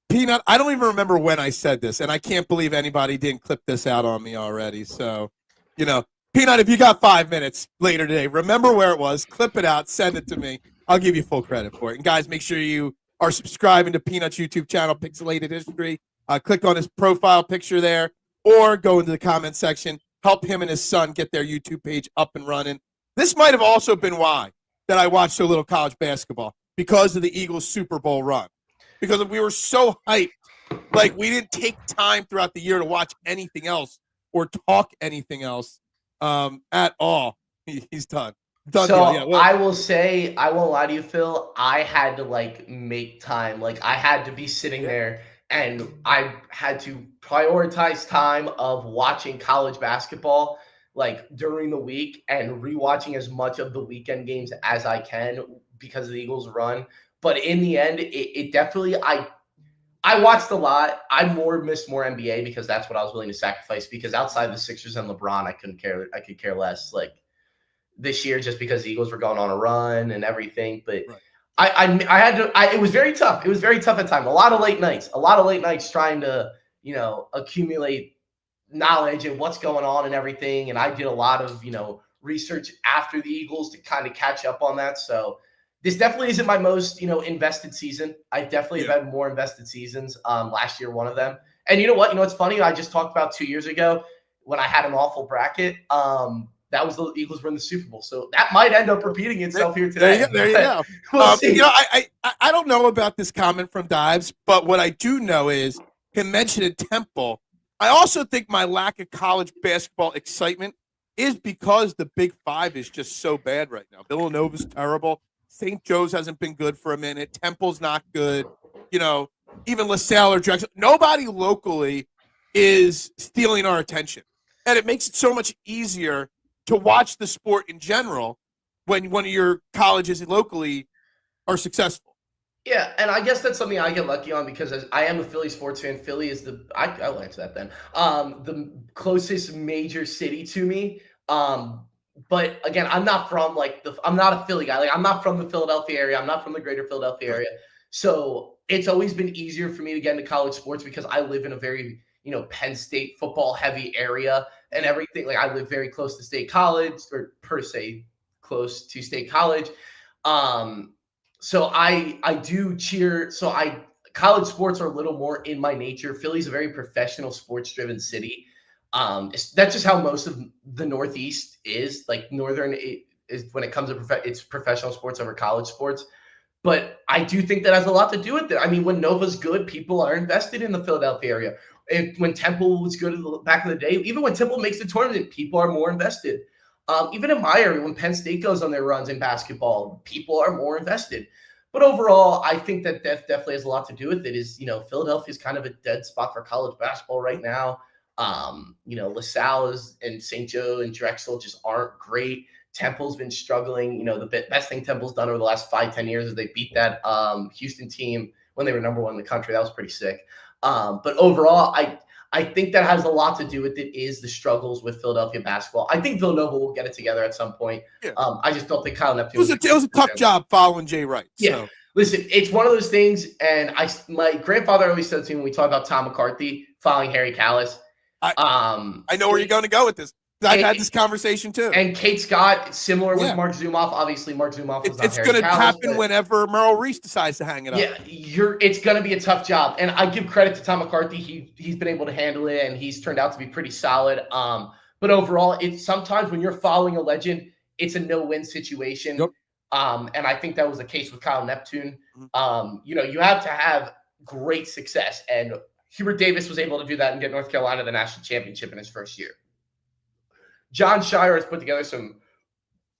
[SPEAKER 1] Peanut, I don't even remember when I said this, and I can't believe anybody didn't clip this out on me already. So, Peanut, if you got 5 minutes later today, remember where it was, clip it out, send it to me. I'll give you full credit for it. And guys, make sure you are subscribing to Peanut's YouTube channel, Pixelated History. Click on his profile picture there, or go into the comment section. Help him and his son get their YouTube page up and running. This might have also been why that I watched so little college basketball, because of the Eagles Super Bowl run. Because we were so hyped, like we didn't take time throughout the year to watch anything else or talk anything else at all. He's done.
[SPEAKER 3] I will say, I won't lie to you, Phil. I had to make time. I had to be sitting there, and I had to prioritize time of watching college basketball during the week and rewatching as much of the weekend games as I can because of the Eagles run. But in the end, it definitely, I watched a lot. I missed more NBA because that's what I was willing to sacrifice, because outside the Sixers and LeBron, I could care less this year, just because the Eagles were going on a run and everything. But right. I had to, it was very tough. It was very tough at times. A lot of late nights trying to, accumulate knowledge and what's going on and everything. And I did a lot of, research after the Eagles to kind of catch up on that. So this definitely isn't my most, invested season. I definitely have had more invested seasons. Last year, one of them. And you know what? It's funny. I just talked about 2 years ago when I had an awful bracket. That was the Eagles were in the Super Bowl. So that might end up repeating itself here today.
[SPEAKER 1] There you go. We'll see. I don't know about this comment from Dives, but what I do know is him mentioning Temple. I also think my lack of college basketball excitement is because the Big Five is just so bad right now. Villanova's terrible. St. Joe's hasn't been good for a minute. Temple's not good. Even LaSalle or Drexel. Nobody locally is stealing our attention. And it makes it so much easier to watch the sport in general when one of your colleges locally are successful.
[SPEAKER 3] Yeah, and I guess that's something I get lucky on because I am a Philly sports fan. Philly is I'll answer that then. The closest major city to me. But again, I'm not from I'm not a Philly guy. I'm not from the Philadelphia area. I'm not from the greater Philadelphia area. So it's always been easier for me to get into college sports because I live in a very, Penn State football heavy area and everything. I live very close to State College, or per se close to State College. So I do cheer. So college sports are a little more in my nature. Philly's a very professional, sports driven city. That's just how most of the Northeast is. Northern is when it comes to it's professional sports over college sports. But I do think that has a lot to do with it. I mean, when Nova's good, people are invested in the Philadelphia area. When Temple was good back in the day, even when Temple makes the tournament, people are more invested. Even in my area, when Penn State goes on their runs in basketball, people are more invested. But overall, I think that definitely has a lot to do with it. Is Philadelphia is kind of a dead spot for college basketball right now. LaSalle and St. Joe and Drexel just aren't great. Temple's been struggling. The best thing Temple's done over the last 5-10 years is they beat that Houston team when they were number 1 in the country. That was pretty sick. But overall, I think that has a lot to do with it is the struggles with Philadelphia basketball. I think Villanova will get it together at some point.
[SPEAKER 1] Yeah.
[SPEAKER 3] I just don't think Kyle Neptune.
[SPEAKER 1] It was a tough job following Jay Wright.
[SPEAKER 3] Yeah.
[SPEAKER 1] So.
[SPEAKER 3] Listen, it's one of those things, and my grandfather always said to me when we talk about Tom McCarthy following Harry Kalas.
[SPEAKER 1] I know where you're going to go with this. I've had this conversation too.
[SPEAKER 3] And Kate Scott, similar with Mark Zumoff. Obviously, Mark Zumoff was not
[SPEAKER 1] It's going to happen whenever Merrill Reese decides to hang it up.
[SPEAKER 3] Yeah, it's going to be a tough job. And I give credit to Tom McCarthy. He's been able to handle it, and he's turned out to be pretty solid. But overall, it's sometimes when you're following a legend, it's a no-win situation.
[SPEAKER 1] Yep.
[SPEAKER 3] And I think that was the case with Kyle Neptune. You have to have great success. And Hubert Davis was able to do that and get North Carolina the national championship in his first year. John Shire has put together some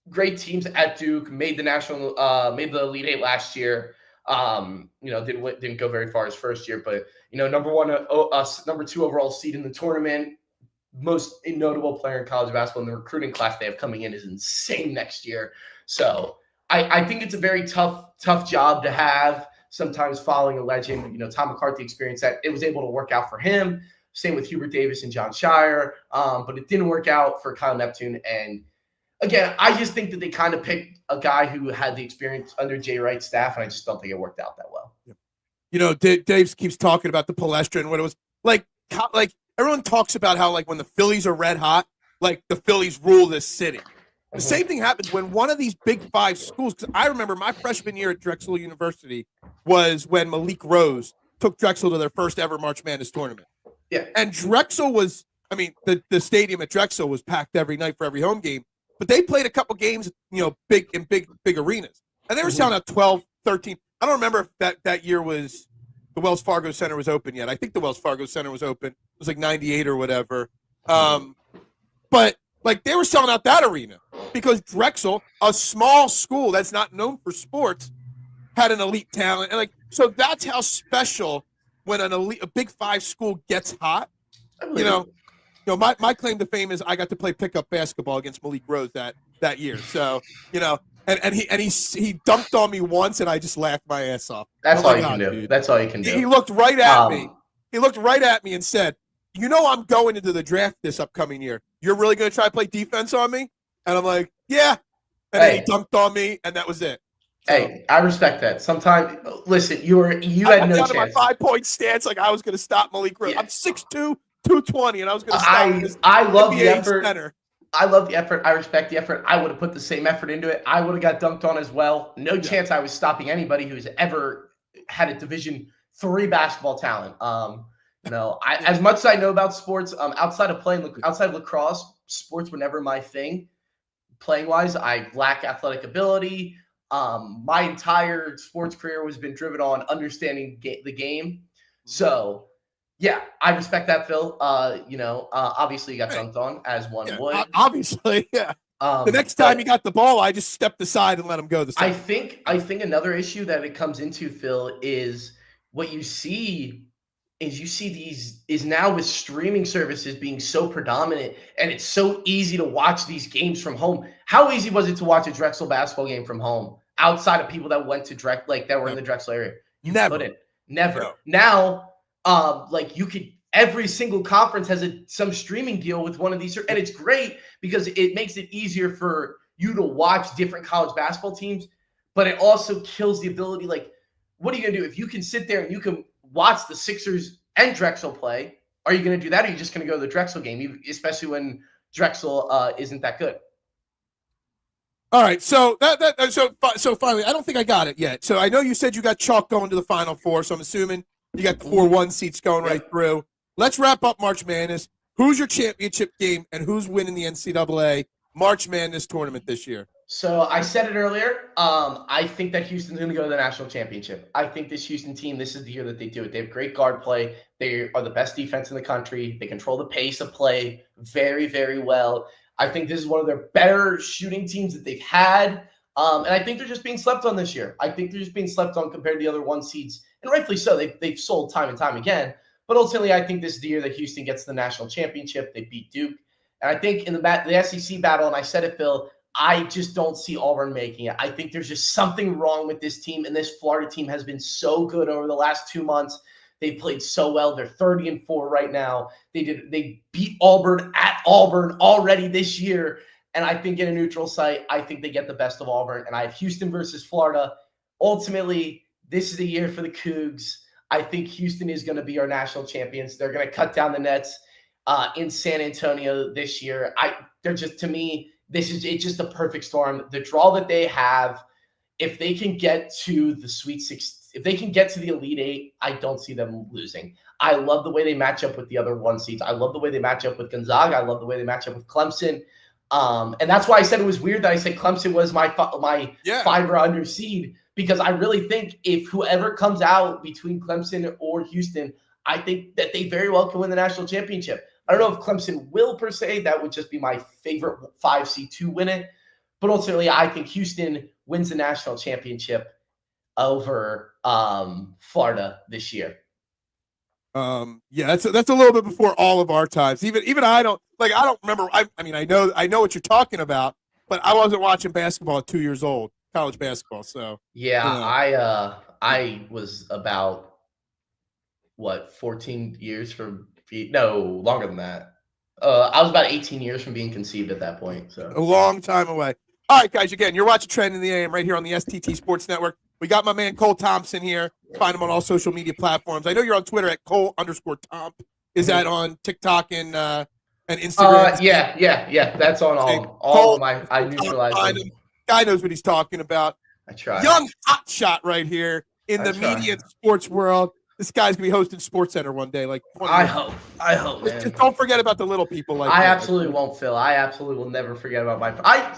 [SPEAKER 3] great teams at Duke, made the Elite Eight last year. Didn't go very far his first year, but number 2 overall seed in the tournament, most notable player in college basketball, and the recruiting class they have coming in is insane next year. So I think it's a very tough job to have. Sometimes following a legend, Tom McCarthy experienced that. It was able to work out for him. Same with Hubert Davis and John Shire. But it didn't work out for Kyle Neptune. And again, I just think that they kind of picked a guy who had the experience under Jay Wright's staff, and I just don't think it worked out that well.
[SPEAKER 1] Dave keeps talking about the palestra and what it was like. Everyone talks about how when the Phillies are red hot, the Phillies rule this city. The same thing happens when one of these Big 5 schools, because I remember my freshman year at Drexel University was when Malik Rose took Drexel to their first ever March Madness tournament.
[SPEAKER 3] Yeah.
[SPEAKER 1] And Drexel was, the stadium at Drexel was packed every night for every home game, but they played a couple games, big arenas. And they were selling out 12, 13. I don't remember if that year was the Wells Fargo Center was open yet. I think the Wells Fargo Center was open. It was 98 or whatever. But they were selling out that arena because Drexel, a small school that's not known for sports, had an elite talent. And so that's how special when a Big 5 school gets hot. My claim to fame is I got to play pickup basketball against Malik Rose that year. So, and he dunked on me once and I just laughed my ass off.
[SPEAKER 3] That's all you can do. Dude. That's all you can do.
[SPEAKER 1] He looked right at me. He looked right at me and said, I'm going into the draft this upcoming year. You're really going to try to play defense on me? And I'm like, yeah. And then he dunked on me, and that was it. So,
[SPEAKER 3] hey, I respect that. Sometimes, listen, you had no chance.
[SPEAKER 1] My 5-point stance, I was going to stop Malik Rose. Yeah. I'm 6'2", 220, and I was going to stop this.
[SPEAKER 3] I love the effort.
[SPEAKER 1] Center.
[SPEAKER 3] I love the effort. I respect the effort. I would have put the same effort into it. I would have got dunked on as well. No chance I was stopping anybody who's ever had a Division III basketball talent. As much as I know about sports, outside of lacrosse, sports were never my thing. Playing wise, I lack athletic ability. My entire sports career has been driven on understanding the game. So, yeah, I respect that, Phil. Obviously you got dunked on as one would.
[SPEAKER 1] Obviously, yeah. The next time he got the ball, I just stepped aside and let him go.
[SPEAKER 3] I think another issue that it comes into, Phil, is what you see is now with streaming services being so predominant, and it's so easy to watch these games from home. How easy was it to watch a Drexel basketball game from home outside of people that went to that were in the Drexel area? You couldn't. Never. No. Now, you could. Every single conference has some streaming deal with one of these, and it's great because it makes it easier for you to watch different college basketball teams. But it also kills the ability. What are you gonna do if you can sit there and you can watch the Sixers and Drexel play? Are you going to do that, or are you just going to go to the Drexel game, especially when Drexel isn't that good?
[SPEAKER 1] All right, so finally, I don't think I got it yet. So I know you said you got chalk going to the Final Four, so I'm assuming you got the 4-1 seats going right through. Let's wrap up March Madness. Who's your championship game, and who's winning the NCAA March Madness tournament this year?
[SPEAKER 3] So I said it earlier. I think that Houston's going to go to the national championship. I think this Houston team, this is the year that they do it. They have great guard play. They are the best defense in the country. They control the pace of play very, very well. I think this is one of their better shooting teams that they've had. And I think they're just being slept on this year. I think they're just being slept on compared to the other 1 seeds, and rightfully so. They've sold time and time again. But ultimately, I think this is the year that Houston gets the national championship. They beat Duke. And I think in the SEC battle, and I said it, Phil, I just don't see Auburn making it. I think there's just something wrong with this team, and this Florida team has been so good over the last 2 months. They played so well. They're 30-4 right now. They beat Auburn at Auburn already this year. And I think in a neutral site, I think they get the best of Auburn. And I have Houston versus Florida. Ultimately, this is the year for the Cougs. I think Houston is going to be our national champions. They're going to cut down the nets in San Antonio this year. They're just, to me, it's just a perfect storm. The draw that they have, if they can get to the Sweet 16, if they can get to the Elite Eight, I don't see them losing. I love the way they match up with the other 1 seeds. I love the way they match up with Gonzaga. I love the way they match up with Clemson. And that's why I said it was weird that I said Clemson was my 5 or under seed, because I really think if whoever comes out between Clemson or Houston, I think that they very well can win the national championship. I don't know if Clemson will per se. That would just be my favorite 5 seed to win it. But ultimately, I think Houston wins the national championship over Florida this year.
[SPEAKER 1] Yeah, that's a little bit before all of our times. Even I don't remember. I mean, I know what you're talking about, but I wasn't watching basketball at 2 years old, college basketball. So
[SPEAKER 3] yeah,
[SPEAKER 1] you know.
[SPEAKER 3] I was about 14 years from longer than that. I was about 18 years from being conceived at that point. So
[SPEAKER 1] a long time away. All right, guys. Again, you're watching Trend in the AM right here on the STT Sports Network. We got my man Cole Thompson here. Find him on all social media platforms. I know you're on Twitter at Cole_Tomp. Is that on TikTok and Instagram?
[SPEAKER 3] Yeah. That's on all of my. I neutralize him.
[SPEAKER 1] Guy knows what he's talking about.
[SPEAKER 3] I try.
[SPEAKER 1] Young hot shot right here in the media and sports world. This guy's gonna be hosting SportsCenter one day.
[SPEAKER 3] I hope, man.
[SPEAKER 1] Just don't forget about the little people.
[SPEAKER 3] I absolutely won't, Phil. I absolutely will never forget about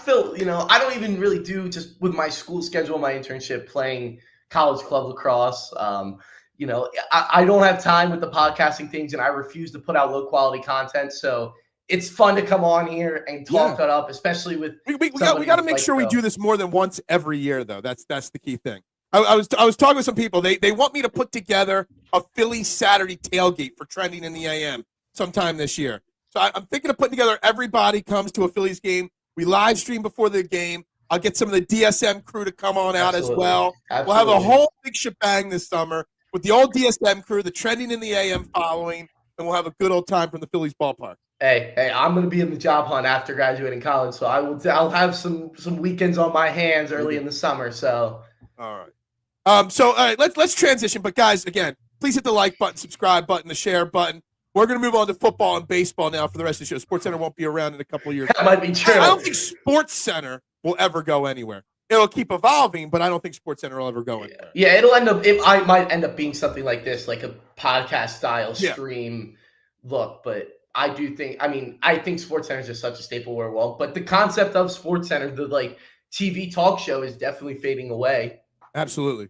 [SPEAKER 3] Phil. I don't even really do, just with my school schedule, my internship, playing college club lacrosse. I don't have time with the podcasting things, and I refuse to put out low quality content. So it's fun to come on here and talk it up, especially with.
[SPEAKER 1] We got to make sure we do this more than once every year, though. That's the key thing. I was talking with some people. They want me to put together a Phillies Saturday tailgate for Trending in the AM sometime this year. So I'm thinking of putting together, everybody comes to a Phillies game. We live stream before the game. I'll get some of the DSM crew to come on out as well.
[SPEAKER 3] Absolutely.
[SPEAKER 1] We'll have a whole big shebang this summer with the old DSM crew, the Trending in the AM following, and we'll have a good old time from the Phillies ballpark.
[SPEAKER 3] Hey, I'm going to be in the job hunt after graduating college, so I'll have some weekends on my hands early in the summer. So
[SPEAKER 1] all right. So let's transition. But guys, again, please hit the like button, subscribe button, the share button. We're going to move on to football and baseball now for the rest of the show. SportsCenter won't be around in a couple of years.
[SPEAKER 3] That might be true.
[SPEAKER 1] I don't think SportsCenter will ever go anywhere. It'll keep evolving, but I don't think SportsCenter will ever go anywhere.
[SPEAKER 3] Yeah, it'll end up. I might end up being something like this, like a podcast style stream look. But I do think. I think SportsCenter is just such a staple where it won't. But the concept of SportsCenter, the TV talk show, is definitely fading away.
[SPEAKER 1] Absolutely.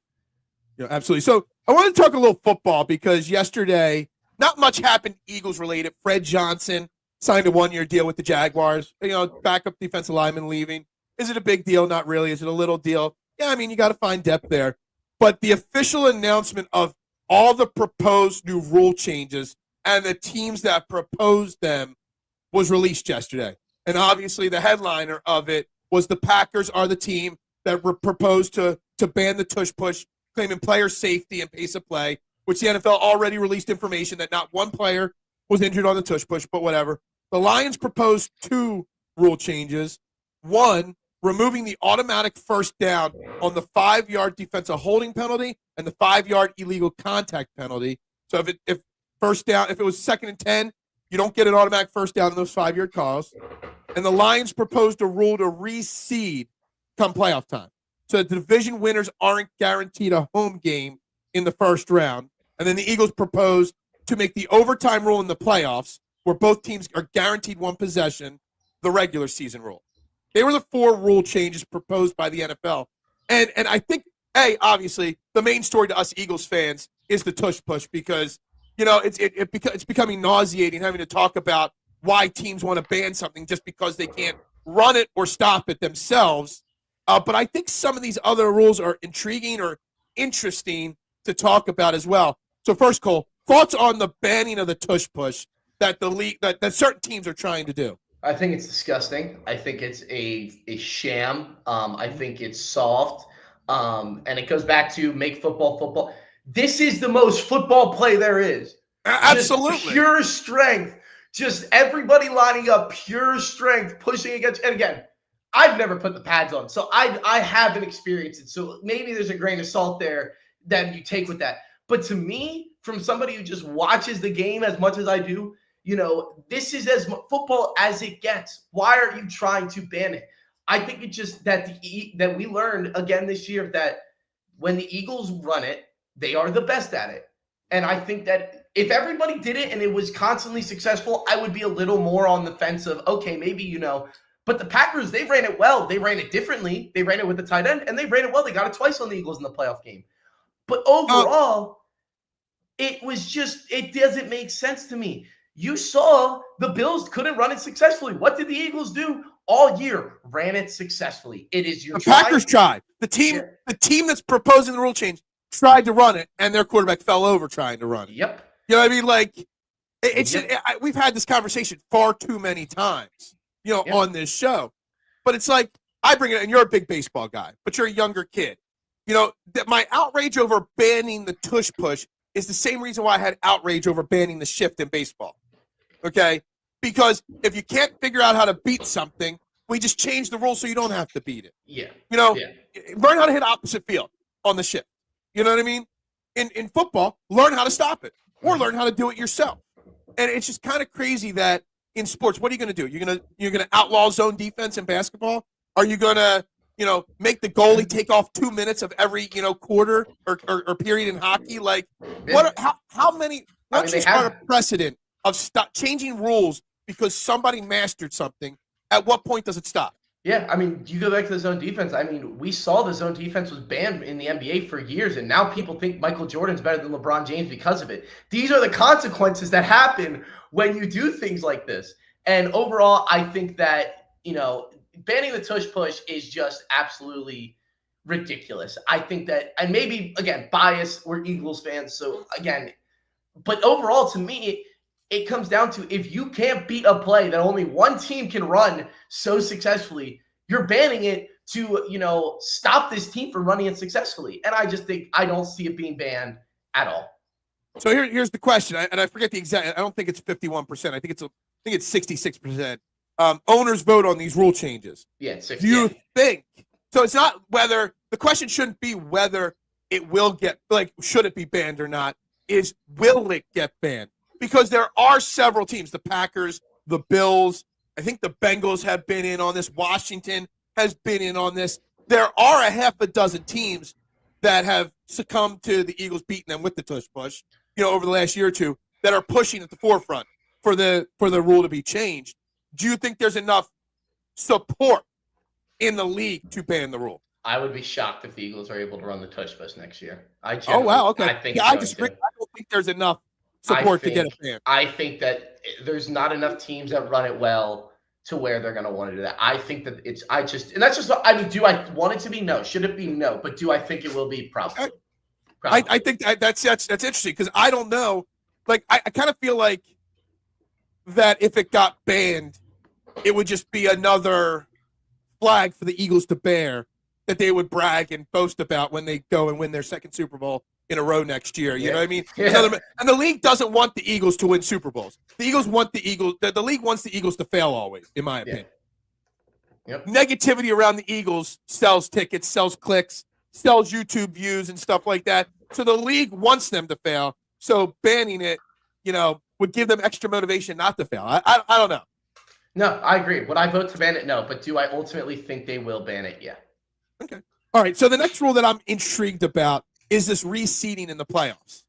[SPEAKER 1] Yeah, absolutely. So I want to talk a little football because yesterday, not much happened Eagles related. Fred Johnson signed a 1-year deal with the Jaguars. Backup defensive lineman leaving. Is it a big deal? Not really. Is it a little deal? Yeah, you got to find depth there. But the official announcement of all the proposed new rule changes and the teams that proposed them was released yesterday. And obviously the headliner of it was the Packers are the team that were proposed to ban the Tush Push, claiming player safety and pace of play, which the NFL already released information that not one player was injured on the Tush Push, but whatever. The Lions proposed 2 rule changes. 1, removing the automatic first down on the 5-yard defensive holding penalty and the 5-yard illegal contact penalty. So if first down, if it was 2nd and 10, you don't get an automatic first down in those 5-yard calls. And the Lions proposed a rule to reseed come playoff time. So the division winners aren't guaranteed a home game in the first round. And then the Eagles proposed to make the overtime rule in the playoffs, where both teams are guaranteed one possession, the regular season rule. They were the 4 rule changes proposed by the NFL. And I think, obviously, the main story to us Eagles fans is the Tush Push because, it's becoming nauseating having to talk about why teams want to ban something just because they can't run it or stop it themselves. But I think some of these other rules are intriguing or interesting to talk about as well. So first, Cole, thoughts on the banning of the tush push that the league that certain teams are trying to do?
[SPEAKER 3] I think it's disgusting. I think it's a sham. I think it's soft. And it goes back to make football football. This is the most football play there is.
[SPEAKER 1] Absolutely.
[SPEAKER 3] Just pure strength. Just everybody lining up, pure strength, pushing against. And again, I've never put the pads on, so I haven't experienced it. So maybe there's a grain of salt there that you take with that. But to me, from somebody who just watches the game as much as I do, this is as football as it gets. Why are you trying to ban it? I think it's just that that we learned again this year that when the Eagles run it, they are the best at it. And I think that if everybody did it and it was constantly successful, I would be a little more on the fence of, okay, maybe, but the Packers, they ran it well. They ran it differently. They ran it with the tight end, and they ran it well. They got it twice on the Eagles in the playoff game. But overall, it doesn't make sense to me. You saw the Bills couldn't run it successfully. What did the Eagles do all year? Ran it successfully. It is your
[SPEAKER 1] Packers tried. The team that's proposing the rule change tried to run it, and their quarterback fell over trying to run it.
[SPEAKER 3] Yep.
[SPEAKER 1] You know what I mean? Like, we've had this conversation far too many times, on this show. But it's like, I bring it, and you're a big baseball guy, but you're a younger kid. That my outrage over banning the tush push is the same reason why I had outrage over banning the shift in baseball. Okay? Because if you can't figure out how to beat something, we just change the rules so you don't have to beat it.
[SPEAKER 3] Yeah.
[SPEAKER 1] Learn how to hit opposite field on the shift. You know what I mean? In football, learn how to stop it or learn how to do it yourself. And it's just kind of crazy that in sports, what are you going to do? You're going to outlaw zone defense in basketball? Are you going to, make the goalie take off 2 minutes of every, quarter or period in hockey? Like, how many? Once you start a precedent of changing rules because somebody mastered something, at what point does it stop?
[SPEAKER 3] Yeah, you go back to the zone defense. We saw the zone defense was banned in the NBA for years, and now people think Michael Jordan's better than LeBron James because of it. These are the consequences that happen when you do things like this. And overall, I think that, banning the tush push is just absolutely ridiculous. I think that, and maybe, again, bias, we're Eagles fans, so again, but overall, to me, it comes down to if you can't beat a play that only one team can run so successfully, you're banning it to, stop this team from running it successfully. And I just think I don't see it being banned at all.
[SPEAKER 1] So here's the question, and I forget the exact. I don't think it's 51%. I think it's 66%. Owners vote on these rule changes.
[SPEAKER 3] Yeah, 60.
[SPEAKER 1] Do you think? So it's not whether the question shouldn't be whether it will get should it be banned or not. Is will it get banned? Because there are several teams, the Packers, the Bills, I think the Bengals have been in on this. Washington has been in on this. There are a half a dozen teams that have succumbed to the Eagles beating them with the tush push, over the last year or two, that are pushing at the forefront for the rule to be changed. Do you think there's enough support in the league to ban the rule?
[SPEAKER 3] I would be shocked if the Eagles are able to run the tush push next year.
[SPEAKER 1] Oh, wow, okay. I disagree. I don't think there's enough support to get a ban.
[SPEAKER 3] I think that there's not enough teams that run it well to where they're going to want to do that. I think that do I want it to be? No. Should it be? No. But do I think it will be? Probably.
[SPEAKER 1] I think that's interesting because I don't know. Like, I kind of feel like that if it got banned, it would just be another flag for the Eagles to bear that they would brag and boast about when they go and win their second Super Bowl in a row next year. You know what I mean? Yeah. And the league doesn't want the Eagles to win Super Bowls. The Eagles want the league wants the Eagles to fail always, in my opinion.
[SPEAKER 3] Yep.
[SPEAKER 1] Negativity around the Eagles sells tickets, sells clicks, sells YouTube views and stuff like that. So the league wants them to fail. So banning it, would give them extra motivation not to fail. I don't know.
[SPEAKER 3] No, I agree. Would I vote to ban it? No. But do I ultimately think they will ban it? Yeah.
[SPEAKER 1] Okay. All right. So the next rule that I'm intrigued about is this reseeding in the playoffs.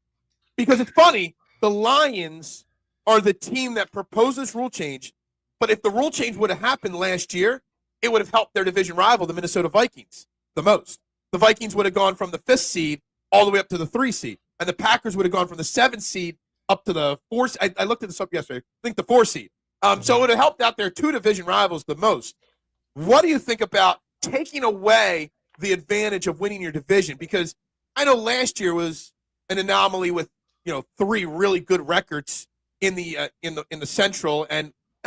[SPEAKER 1] Because it's funny, the Lions are the team that proposed this rule change, but if the rule change would have happened last year, it would have helped their division rival, the Minnesota Vikings, the most. The Vikings would have gone from the 5th seed all the way up to the 3 seed, and the Packers would have gone from the 7th seed up to the 4th. I looked at this up yesterday. I think the 4 seed. So it would have helped out their 2 division rivals the most. What do you think about taking away the advantage of winning your division, because I know last year was an anomaly with 3 really good records in the Central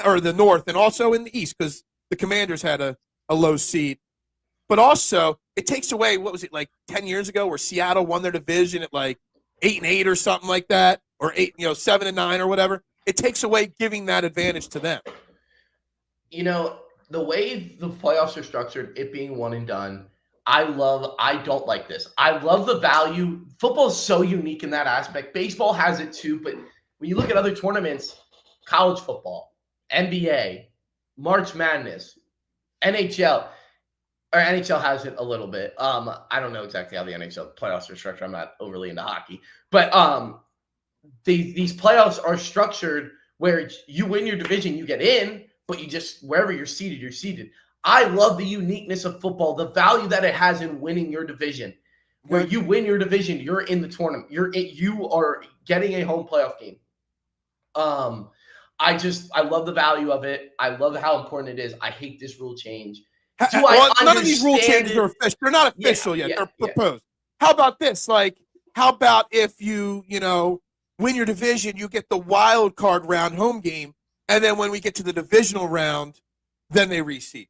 [SPEAKER 1] or the North, and also in the East, because the Commanders had a low seed. But also, it takes away, what was it, like 10 years ago, where Seattle won their division at like 8-8 or something like that, or 7-9 or whatever. It takes away giving that advantage to them.
[SPEAKER 3] The way the playoffs are structured, it being one and done, I don't like this. I love the value. Football is so unique in that aspect. Baseball has it too, but when you look at other tournaments, college football, NBA, March Madness, NHL has it a little bit. I don't know exactly how the NHL playoffs are structured. I'm not overly into hockey, but these playoffs are structured where you win your division, you get in, but you just, wherever you're seated. I love the uniqueness of football, the value that it has in winning your division. Where you win your division, you're in the tournament. You are getting a home playoff game. I love the value of it. I love how important it is. I hate this rule change.
[SPEAKER 1] None of these rule changes are official. They're not official yet. They're proposed. How about this? Like, how about if you win your division, you get the wild card round home game, and then when we get to the divisional round, then they reseed.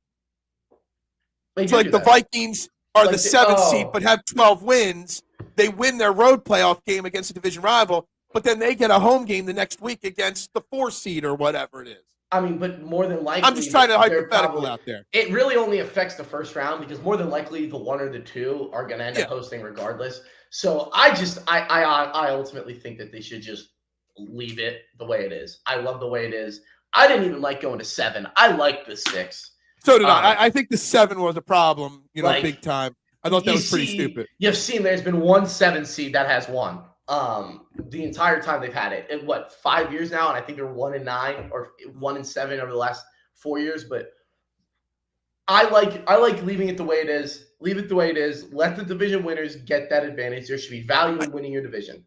[SPEAKER 1] It's like the Vikings are the 7th seed but have 12 wins. They win their road playoff game against a division rival, but then they get a home game the next week against the 4th seed or whatever it is.
[SPEAKER 3] I mean, but more than likely,
[SPEAKER 1] I'm just trying to hypothetical out there.
[SPEAKER 3] It really only affects the first round, because more than likely the 1 or the 2 are going to end up hosting regardless. So I ultimately think that they should just leave it the way it is. I love the way it is. I didn't even like going to 7. I like the 6.
[SPEAKER 1] So did I. I think the 7 was a problem, big time. I thought that was pretty stupid.
[SPEAKER 3] You've seen there's been one 7 seed that has won. The entire time they've had it. In 5 years now, and I think they're 1-9 or 1-7 over the last 4 years. But I like leaving it the way it is. Leave it the way it is. Let the division winners get that advantage. There should be value in winning your division.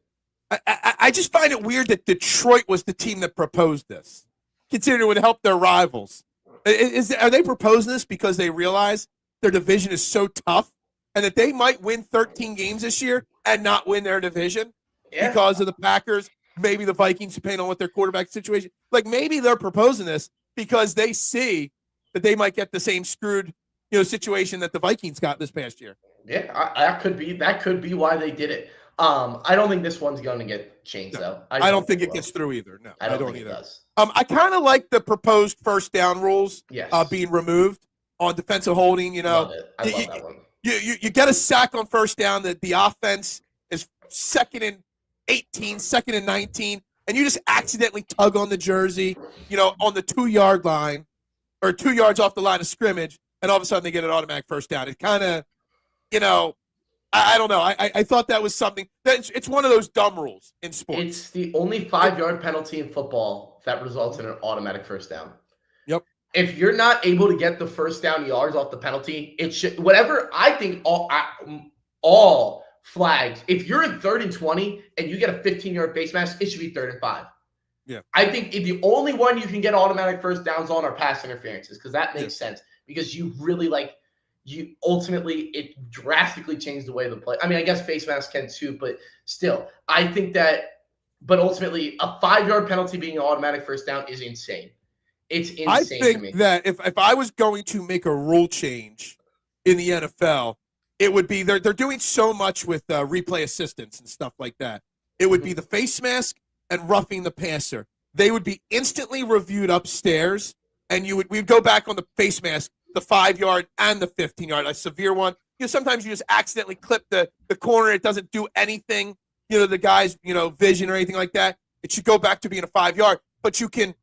[SPEAKER 1] I just find it weird that Detroit was the team that proposed this, considering it would help their rivals. Are they proposing this because they realize their division is so tough and that they might win 13 games this year and not win their division because of the Packers, maybe the Vikings, depending on what their quarterback situation? Like, maybe they're proposing this because they see that they might get the same screwed situation that the Vikings got this past year.
[SPEAKER 3] Yeah, that could be why they did it. I don't think this one's going to get changed, though.
[SPEAKER 1] I don't think it gets through either. No,
[SPEAKER 3] I don't think
[SPEAKER 1] either.
[SPEAKER 3] It does.
[SPEAKER 1] I kind of like the proposed first down rules being removed on defensive holding.
[SPEAKER 3] Love it. I love that one.
[SPEAKER 1] You get a sack on first down, that the offense is 2nd and 18, 2nd and 19, and you just accidentally tug on the jersey, on the 2-yard line or 2 yards off the line of scrimmage, and all of a sudden they get an automatic first down. It kind of, I don't know. I thought that was something it's one of those dumb rules in sports.
[SPEAKER 3] It's the only 5-yard penalty in football that results in an automatic first down.
[SPEAKER 1] Yep.
[SPEAKER 3] If you're not able to get the first down yards off the penalty, it should I think all flags. If you're in 3rd and 20 and you get a 15-yard face mask, it should be 3rd and 5.
[SPEAKER 1] Yeah.
[SPEAKER 3] I think the only one you can get automatic first downs on are pass interferences, because that makes sense, because you really ultimately it drastically changed the way the play. I mean, I guess face masks can too, but still, I think that. But ultimately, a 5-yard penalty being an automatic first down is insane. It's insane.
[SPEAKER 1] I think that if I was going to make a rule change in the NFL, it would be they're doing so much with replay assistance and stuff like that. It would be the face mask and roughing the passer. They would be instantly reviewed upstairs, and we'd go back on the face mask, the 5-yard and the 15-yard, a severe one. Sometimes you just accidentally clip the corner. It doesn't do anything, the guy's, vision or anything like that. It should go back to being a 5-yard, but you can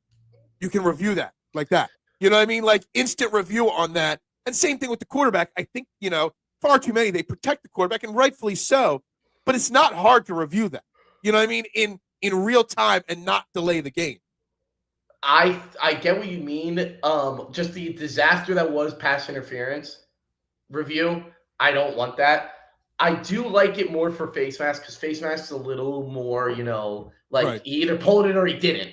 [SPEAKER 1] review that like that. You know what I mean? Like instant review on that. And same thing with the quarterback. I think, far too many, they protect the quarterback, and rightfully so, but it's not hard to review that. You know what I mean? In real time and not delay the game.
[SPEAKER 3] I get what you mean. Just the disaster that was pass interference review. I don't want that. I do like it more for face mask, because face mask is a little more, he either pulled it or he didn't.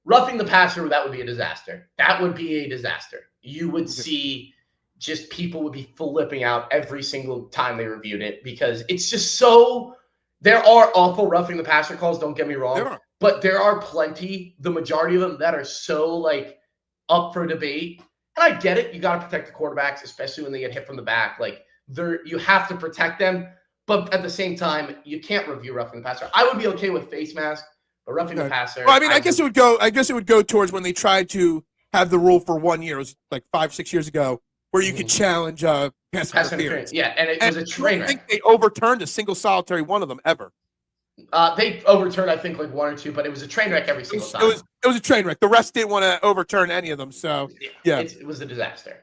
[SPEAKER 3] Roughing the passer, that would be a disaster. That would be a disaster. You would see just people would be flipping out every single time they reviewed it because it's just so. There are awful roughing the passer calls. Don't get me wrong, but there are plenty. The majority of them that are so like up for debate. And I get it. You got to protect the quarterbacks, especially when they get hit from the back. Like you have to protect them, but at the same time, you can't review roughing the passer. I would be okay with face mask, but roughing the passer.
[SPEAKER 1] Well, I mean, I guess it would go towards when they tried to have the rule for 1 year. It was like 5-6 years ago, where you could challenge pass interference.
[SPEAKER 3] Yeah, and it was a train wreck.
[SPEAKER 1] I think they overturned a single solitary one of them ever.
[SPEAKER 3] They overturned, I think, like 1 or 2, but it was a train wreck every single time.
[SPEAKER 1] It was a train wreck. The rest didn't want to overturn any of them. So yeah,
[SPEAKER 3] it was a disaster.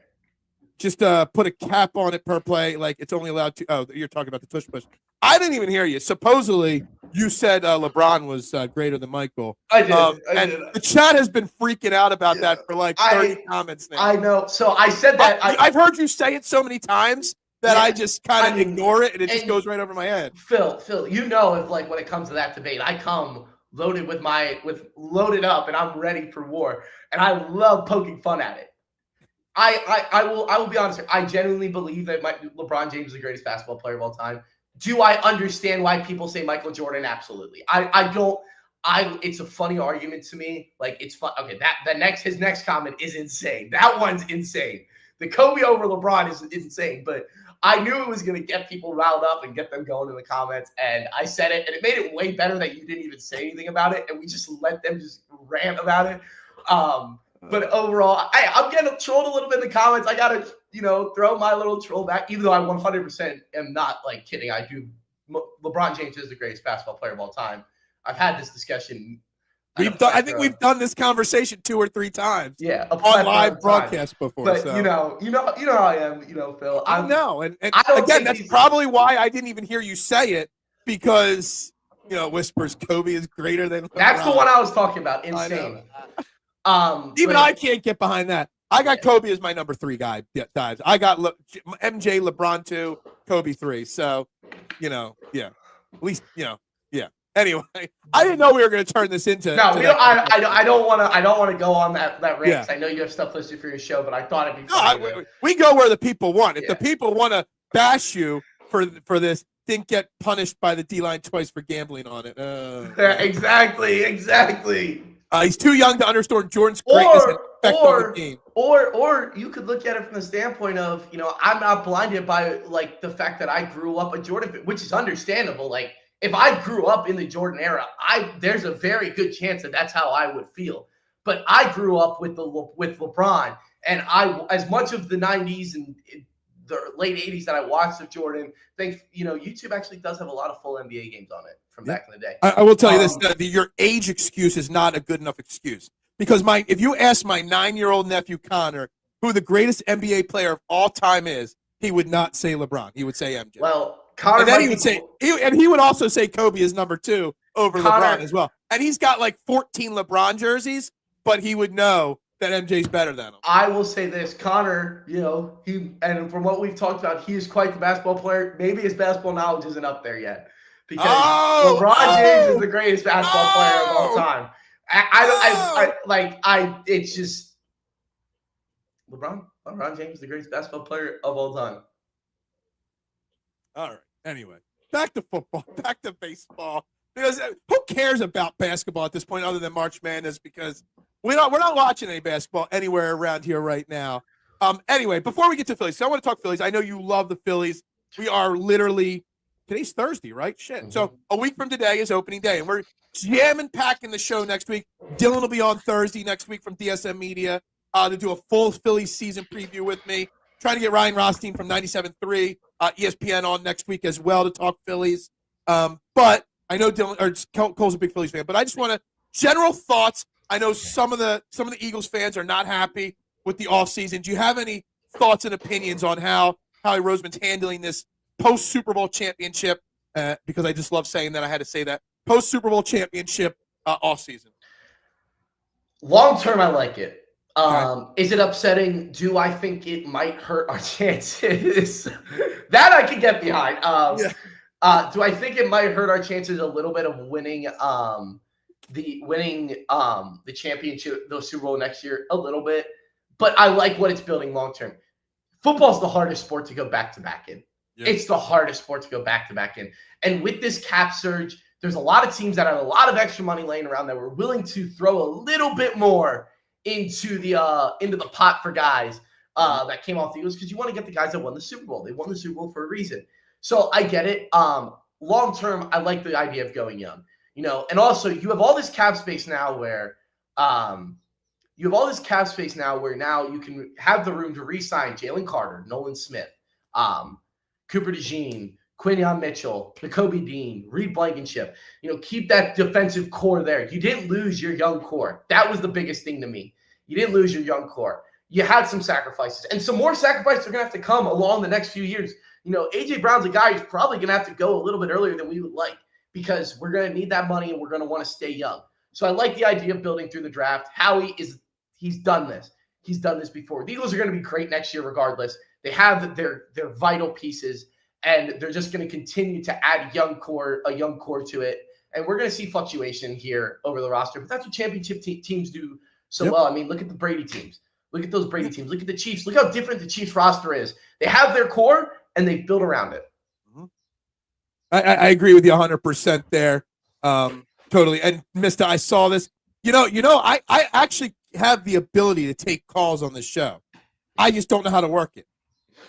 [SPEAKER 1] Just put a cap on it per play. Like it's only allowed to. Oh, you're talking about the tush push. I didn't even hear you. Supposedly, you said LeBron was greater than Michael.
[SPEAKER 3] I did.
[SPEAKER 1] And the chat has been freaking out about that for like 30 comments now.
[SPEAKER 3] I know. So I said that.
[SPEAKER 1] I've heard you say it so many times that I just kind of ignore it, and it just goes right over my head.
[SPEAKER 3] Phil, you know, if like when it comes to that debate, I come loaded loaded up, and I'm ready for war, and I love poking fun at it. I will be honest. I genuinely believe that LeBron James is the greatest basketball player of all time. Do I understand why people say Michael Jordan? Absolutely. I don't. It's a funny argument to me. Like it's fun. Okay, his next comment is insane. That one's insane. The Kobe over LeBron is insane. But I knew it was going to get people riled up and get them going in the comments. And I said it, and it made it way better that you didn't even say anything about it, and we just let them just rant about it. But overall, I'm getting trolled a little bit in the comments. I got to, throw my little troll back, even though I 100% am not like kidding. I do. LeBron James is the greatest basketball player of all time. I've had this discussion.
[SPEAKER 1] I think we've done this conversation 2 or 3 times.
[SPEAKER 3] Yeah,
[SPEAKER 1] on live broadcast before.
[SPEAKER 3] But
[SPEAKER 1] so.
[SPEAKER 3] you know how I am, Phil.
[SPEAKER 1] I know, and again, that's probably why I didn't even hear you say it because whispers Kobe is greater than LeBron.
[SPEAKER 3] That's the one I was talking about. Insane.
[SPEAKER 1] I can't get behind that. I got Kobe as my number 3 guy. Dives. I got MJ, LeBron 2, Kobe 3. So, yeah. At least, yeah. Anyway, I didn't know we were going to turn this into.
[SPEAKER 3] No, I don't want to go on that rant. Yeah. I know you have stuff listed for your show, but I thought it'd be funny.
[SPEAKER 1] We go where the people want. If the people want to bash you for this, didn't get punished by the D-line twice for gambling on it.
[SPEAKER 3] Exactly.
[SPEAKER 1] He's too young to understand Jordan's greatness and effect on the game.
[SPEAKER 3] Or you could look at it from the standpoint of, I'm not blinded by like the fact that I grew up a Jordan fan, which is understandable. Like if I grew up in the Jordan era, there's a very good chance that that's how I would feel. But I grew up with LeBron, and as much of the 90s and the late 80s that I watched of Jordan, YouTube actually does have a lot of full NBA games on it from back in the day.
[SPEAKER 1] I will tell you this: your age excuse is not a good enough excuse because if you ask my 9-year-old nephew Connor who the greatest NBA player of all time is, he would not say LeBron. He would say MJ.
[SPEAKER 3] Well, Connor,
[SPEAKER 1] and then he would say, he would also say Kobe is number 2 over LeBron as well. And he's got like 14 LeBron jerseys, but he would know that MJ's better than him.
[SPEAKER 3] I will say this, Connor, and from what we've talked about, he is quite the basketball player. Maybe his basketball knowledge isn't up there yet because LeBron James is the greatest basketball player of all time. It's just LeBron James is the greatest basketball player of all time.
[SPEAKER 1] All right. Anyway, back to football, back to baseball. Because who cares about basketball at this point other than March Madness? Because we're not watching any basketball anywhere around here right now. Anyway, before we get to Phillies, so I want to talk Phillies. I know you love the Phillies. We are today's Thursday, right? Shit. Mm-hmm. So a week from today is opening day, and we're jamming packing the show next week. Dylan will be on Thursday next week from DSM Media to do a full Phillies season preview with me. Trying to get Ryan Rothstein from 97.3 ESPN on next week as well to talk Phillies. But I know Cole's a big Phillies fan, but I just want to general thoughts. I know some of the Eagles fans are not happy with the offseason. Do you have any thoughts and opinions on how Howie Roseman's handling this post Super Bowl championship? Because I just love saying that. I had to say that post Super Bowl championship offseason.
[SPEAKER 3] Long term, I like it. Is it upsetting? Do I think it might hurt our chances? That I can get behind. Do I think it might hurt our chances a little bit of winning the championship, the Super Bowl next year? A little bit, but I like what it's building long term. Football's the hardest sport to go back-to-back in.
[SPEAKER 1] Yeah.
[SPEAKER 3] It's the hardest sport to go back-to-back in. And with this cap surge, there's a lot of teams that have a lot of extra money laying around that were willing to throw a little bit more into the pot for guys that came off the Eagles, because you want to get the guys that won the Super Bowl. They won the Super Bowl for a reason. So I get it. Long term, I like the idea of going young. And also you have all this cap space now where now you can have the room to re-sign Jalen Carter, Nolan Smith, Cooper DeJean, Quinyon Mitchell, Nakobe Dean, Reed Blankenship. Keep that defensive core there. You didn't lose your young core. That was the biggest thing to me. You didn't lose your young core. You had some sacrifices, and some more sacrifices are going to have to come along the next few years. A.J. Brown's a guy who's probably going to have to go a little bit earlier than we would like, because we're going to need that money and we're going to want to stay young. So I like the idea of building through the draft. He's done this. He's done this before. The Eagles are going to be great next year regardless. They have their vital pieces, and they're just going to continue to add a young core to it. And we're going to see fluctuation here over the roster. But that's what championship teams do so well. I mean, look at the Brady teams. Look at those Brady teams. Look at the Chiefs. Look how different the Chiefs roster is. They have their core, and they've built around it.
[SPEAKER 1] I agree with you 100% there. Totally. And Mr. I saw this. I actually have the ability to take calls on this show. I just don't know how to work it.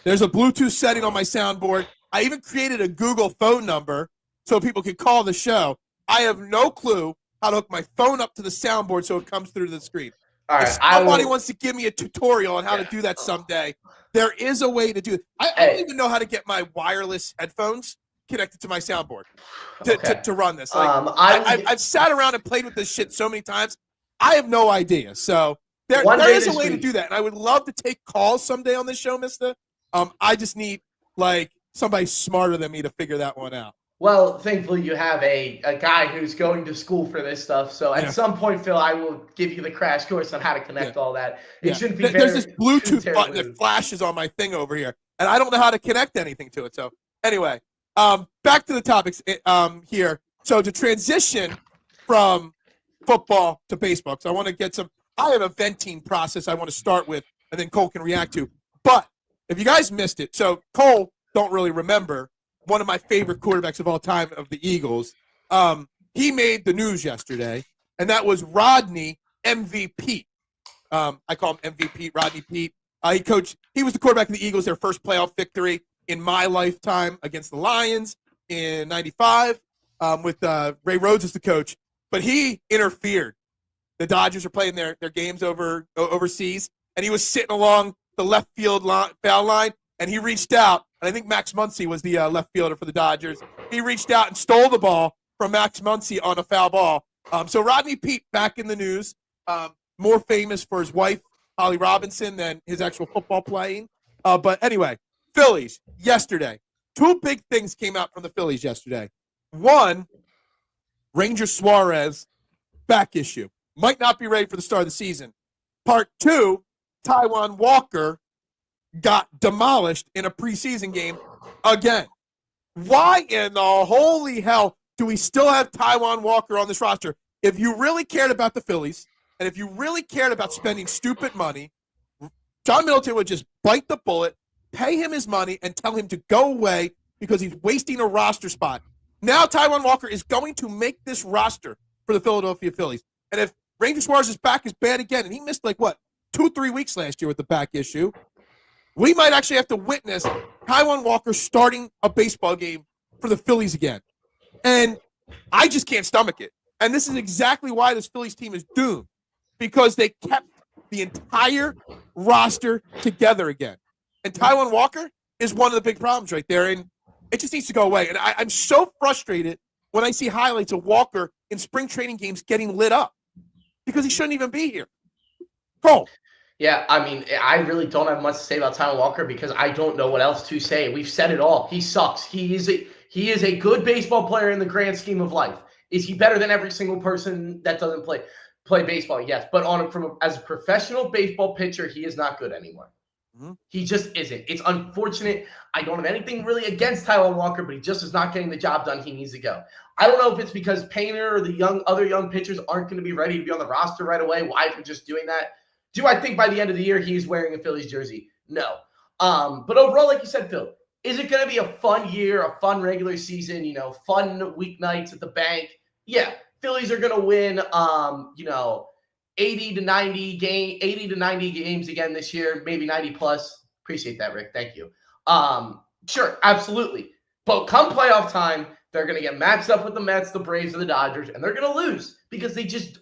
[SPEAKER 1] There's a Bluetooth setting on my soundboard. I even created a Google phone number so people can call the show. I have no clue how to hook my phone up to the soundboard so it comes through to the screen.
[SPEAKER 3] All right,
[SPEAKER 1] if somebody wants to give me a tutorial on how to do that someday, there is a way to do it. I don't even know how to get my wireless headphones connected to my soundboard to run this. I've sat around and played with this shit so many times. I have no idea. So there is a way to do that. And I would love to take calls someday on this show, mister. I just need somebody smarter than me to figure that one out.
[SPEAKER 3] Well, thankfully you have a guy who's going to school for this stuff. So at some point, Phil, I will give you the crash course on how to connect all that. It shouldn't be
[SPEAKER 1] There's this Bluetooth button that flashes on my thing over here, and I don't know how to connect anything to it. So anyway, back to the topics here. So to transition from football to baseball, because I want to get I have a venting process I want to start with, and then Cole can react to. But if you guys missed it, so Cole don't really remember one of my favorite quarterbacks of all time of the Eagles. He made the news yesterday, and that was Rodney MVP. I call him MVP, Rodney Pete. He was the quarterback of the Eagles, their first playoff victory in my lifetime against the Lions in '95 with Ray Rhodes as the coach. But he interfered. The Dodgers are playing their games overseas, and he was sitting along the left field foul line, and he reached out. And I think Max Muncy was the left fielder for the Dodgers. He reached out and stole the ball from Max Muncy on a foul ball. So Rodney Pete back in the news, more famous for his wife, Holly Robinson, than his actual football playing. But anyway, Phillies yesterday. Two big things came out from the Phillies yesterday. One, Ranger Suarez back issue. Might not be ready for the start of the season. Part two, Taijuan Walker got demolished in a preseason game again. Why in the holy hell do we still have Taijuan Walker on this roster? If you really cared about the Phillies, and if you really cared about spending stupid money, John Middleton would just bite the bullet, pay him his money, and tell him to go away because he's wasting a roster spot. Now Taijuan Walker is going to make this roster for the Philadelphia Phillies. And if Ranger Suarez's back is bad again, and he missed 2-3 weeks last year with the back issue, we might actually have to witness Taijuan Walker starting a baseball game for the Phillies again. And I just can't stomach it. And this is exactly why this Phillies team is doomed, because they kept the entire roster together again. And Taijuan Walker is one of the big problems right there. And it just needs to go away. And I'm so frustrated when I see highlights of Walker in spring training games getting lit up because he shouldn't even be here. Cole.
[SPEAKER 3] Yeah, I mean, I really don't have much to say about Taijuan Walker because I don't know what else to say. We've said it all. He sucks. He is a good baseball player in the grand scheme of life. Is he better than every single person that doesn't play baseball? Yes, but as a professional baseball pitcher, he is not good anymore. Mm-hmm. He just isn't. It's unfortunate. I don't have anything really against Taijuan Walker, but he just is not getting the job done. He needs to go. I don't know if it's because Painter or the other young pitchers aren't going to be ready to be on the roster right away. Why are we just doing that? Do I think by the end of the year he's wearing a Phillies jersey? No. But overall, like you said, Phil, is it going to be a fun year, a fun regular season, fun weeknights at the bank? Yeah, Phillies are going to win, 80 to 90 games again this year, maybe 90 plus. Appreciate that, Rick. Thank you. Sure, absolutely. But come playoff time, they're going to get matched up with the Mets, the Braves, and the Dodgers, and they're going to lose because they just